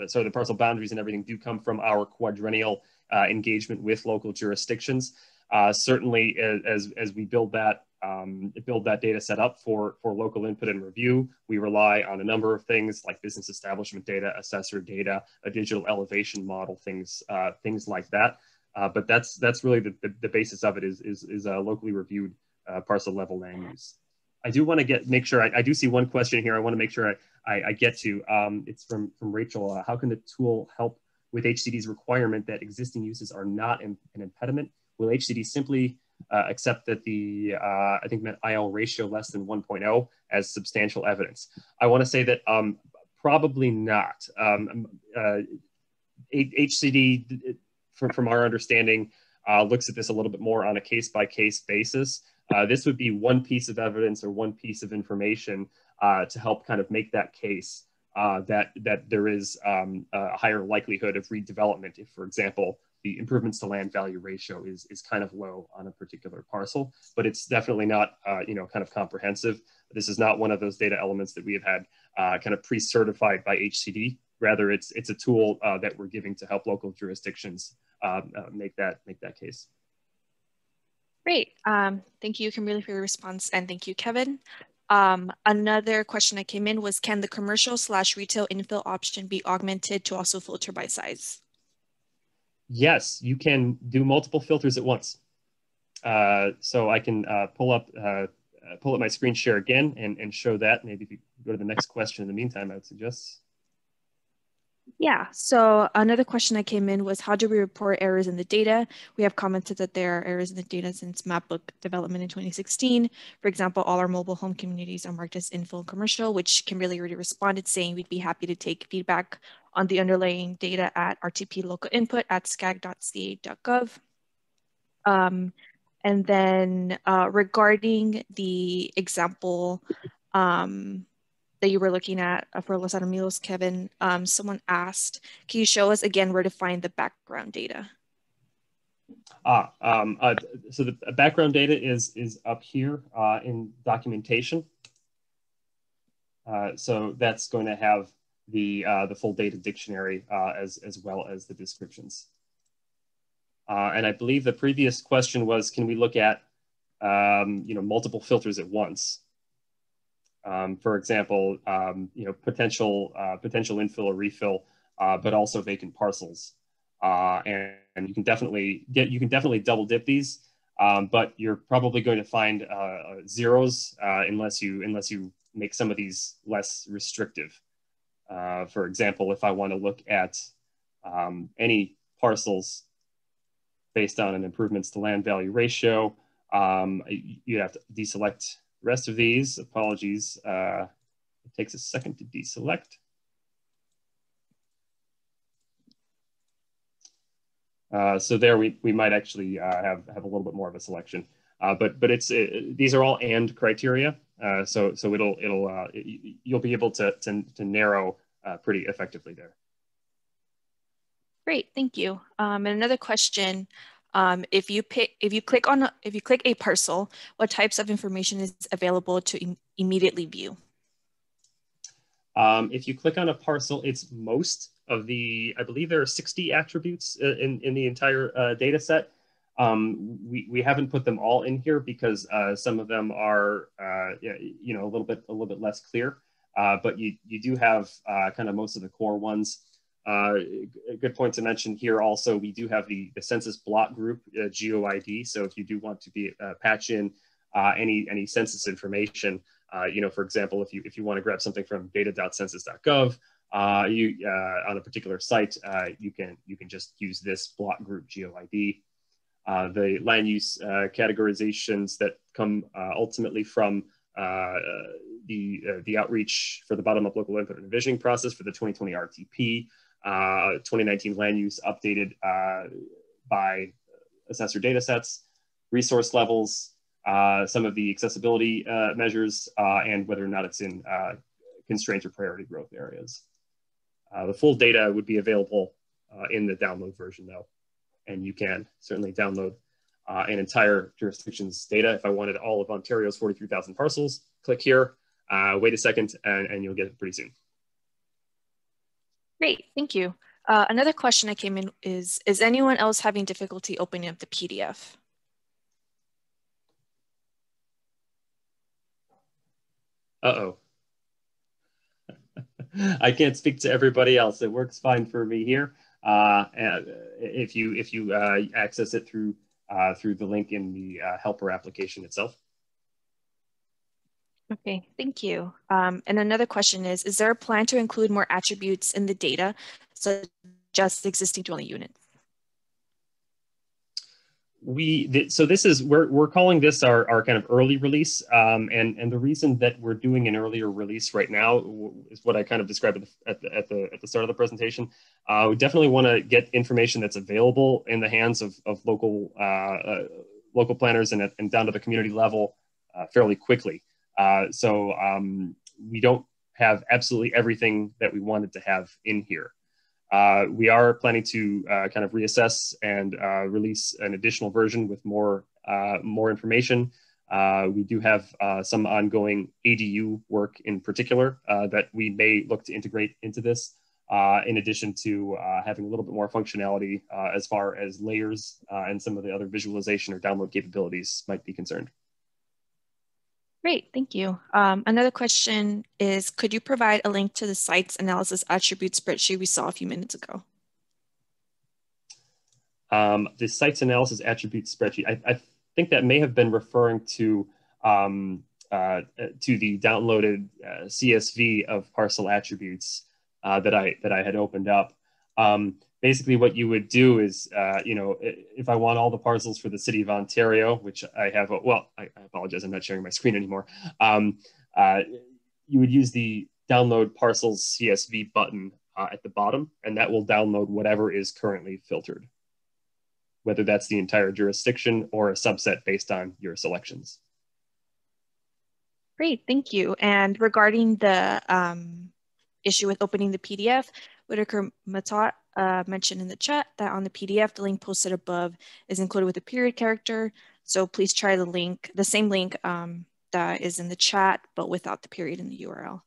so the parcel boundaries and everything do come from our quadrennial engagement with local jurisdictions. Certainly, as we build that data set up for local input and review, we rely on a number of things like business establishment data, assessor data, a digital elevation model, things like that. But that's really the basis of it is a locally reviewed parcel level land use. I do want to make sure, I do see one question here I want to make sure I get to. It's from Rachel. How can the tool help with HCD's requirement that existing uses are not an impediment? Will HCD simply accept that the, I think meant IL ratio less than 1.0 as substantial evidence? I want to say that probably not. HCD, from our understanding, looks at this a little bit more on a case-by-case basis. This would be one piece of evidence or one piece of information to help kind of make that case that there is a higher likelihood of redevelopment if, for example, the improvements to land value ratio is kind of low on a particular parcel, but it's definitely not you know, kind of comprehensive. This is not one of those data elements that we have had kind of pre-certified by HCD. Rather, it's a tool that we're giving to help local jurisdictions make that case. Great. Thank you, Kimberly, for your response, and thank you, Kevin. Another question that came in was, can the commercial/retail infill option be augmented to also filter by size? Yes, you can do multiple filters at once. So I can pull up my screen share again and show that. Maybe if you go to the next question in the meantime, I would suggest. Yeah, so another question that came in was, how do we report errors in the data? We have commented that there are errors in the data since mapbook development in 2016. For example, all our mobile home communities are marked as infill and commercial, which Kimberly already responded saying we'd be happy to take feedback on the underlying data at rtplocalInput@skag.ca.gov. And then regarding the example that you were looking at for Los Alamitos, Kevin, someone asked, can you show us again where to find the background data? So the background data is up here in documentation. So that's going to have the full data dictionary as well as the descriptions. And I believe the previous question was, can we look at multiple filters at once? For example, potential infill or refill, but also vacant parcels. And you can definitely double dip these, but you're probably going to find zeros unless you make some of these less restrictive. For example, if I want to look at any parcels based on an improvements to land value ratio, you'd have to deselect the rest of these. Apologies, it takes a second to deselect. So there we might actually have a little bit more of a selection, but these are all and criteria, so you'll be able to narrow pretty effectively there. Great, thank you. And another question: if you click a parcel, what types of information is available to immediately view? If you click on a parcel, it's most of the, I believe there are 60 attributes in the entire data set. We haven't put them all in here because some of them are a little bit less clear, but you do have kind of most of the core ones. A good point to mention here also, we do have the census block group Geoid. So if you do want to patch in any census information, for example, if you want to grab something from data.census.gov on a particular site, you can just use this block group Geoid. The land use categorizations that come ultimately from the outreach for the bottom-up local input and revisioning process for the 2020 RTP, 2019 land use updated by assessor data sets, resource levels, some of the accessibility measures, and whether or not it's in constraint or priority growth areas. The full data would be available in the download version though, and you can certainly download an entire jurisdiction's data. If I wanted all of Ontario's 43,000 parcels, click here, wait a second, and you'll get it pretty soon. Great, thank you. Another question that came in is anyone else having difficulty opening up the PDF? Uh-oh. I can't speak to everybody else. It works fine for me here. If you access it through the link in the HELPR application itself. Okay, thank you. And another question is there a plan to include more attributes in the data, such as just existing dwelling units? So this is, we're calling this our kind of early release. And the reason that we're doing an earlier release right now is what I kind of described at the start of the presentation. We definitely want to get information that's available in the hands of local planners and down to the community level fairly quickly. So we don't have absolutely everything that we wanted to have in here. We are planning to kind of reassess and release an additional version with more information. We do have some ongoing ADU work in particular that we may look to integrate into this, in addition to having a little bit more functionality as far as layers and some of the other visualization or download capabilities might be concerned. Great, thank you. Another question is, could you provide a link to the sites analysis attribute spreadsheet we saw a few minutes ago? The sites analysis attribute spreadsheet, I think that may have been referring to the downloaded CSV of parcel attributes. that I had opened up. Basically, what you would do is, if I want all the parcels for the city of Ontario, which I have, I apologize, I'm not sharing my screen anymore. You would use the download parcels CSV button at the bottom, and that will download whatever is currently filtered, whether that's the entire jurisdiction or a subset based on your selections. Great, thank you. And regarding the issue with opening the PDF, Whitaker Matot mentioned in the chat that on the PDF, the link posted above is included with a period character. So please try the same link that is in the chat, but without the period in the URL.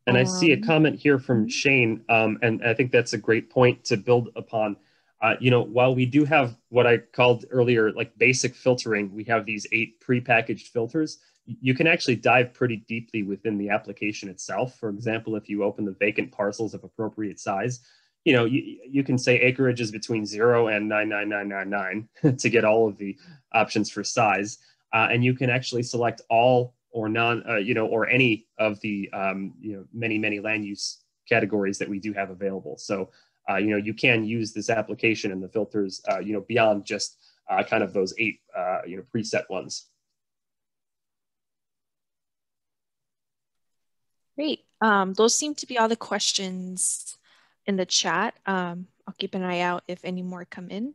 And I see a comment here from Shane, and I think that's a great point to build upon. While we do have what I called earlier, like basic filtering, we have these 8 prepackaged filters. You can actually dive pretty deeply within the application itself. For example, if you open the vacant parcels of appropriate size, you can say acreage is between 0 and 99999 to get all of the options for size. And you can actually select all or none, or any of the, many land use categories that we do have available. So, you can use this application and the filters, beyond just kind of those 8, preset ones. Great. Those seem to be all the questions in the chat. I'll keep an eye out if any more come in.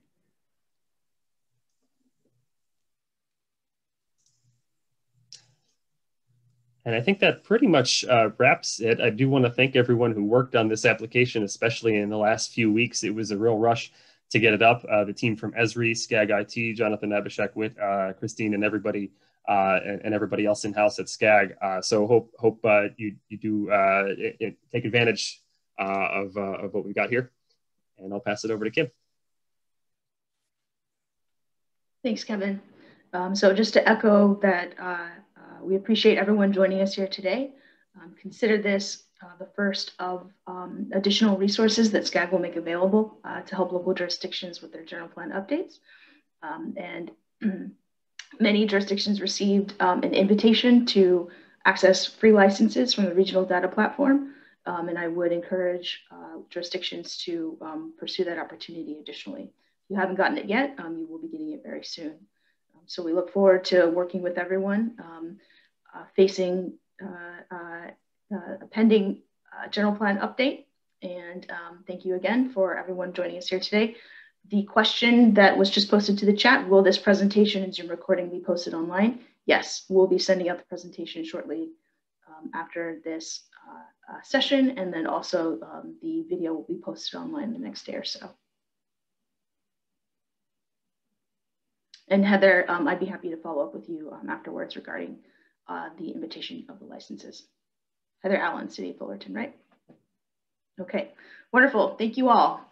And I think that pretty much wraps it. I do want to thank everyone who worked on this application, especially in the last few weeks. It was a real rush to get it up. The team from Esri, Skag IT, Jonathan Abhishek, Christine, and everybody else in-house at Skag. So hope you do take advantage of what we've got here. And I'll pass it over to Kim. Thanks, Kevin. So just to echo that, we appreciate everyone joining us here today. Consider this the first of additional resources that Skag will make available to help local jurisdictions with their general plan updates. And many jurisdictions received an invitation to access free licenses from the regional data platform. And I would encourage jurisdictions to pursue that opportunity additionally. If you haven't gotten it yet, you will be getting it very soon. So we look forward to working with everyone facing a pending general plan update. And thank you again for everyone joining us here today. The question that was just posted to the chat, will this presentation and Zoom recording be posted online? Yes, we'll be sending out the presentation shortly after this session. And then also the video will be posted online the next day or so. And Heather, I'd be happy to follow up with you afterwards regarding the invitation of the licenses. Heather Allen, City of Fullerton, right? Okay, wonderful. Thank you all.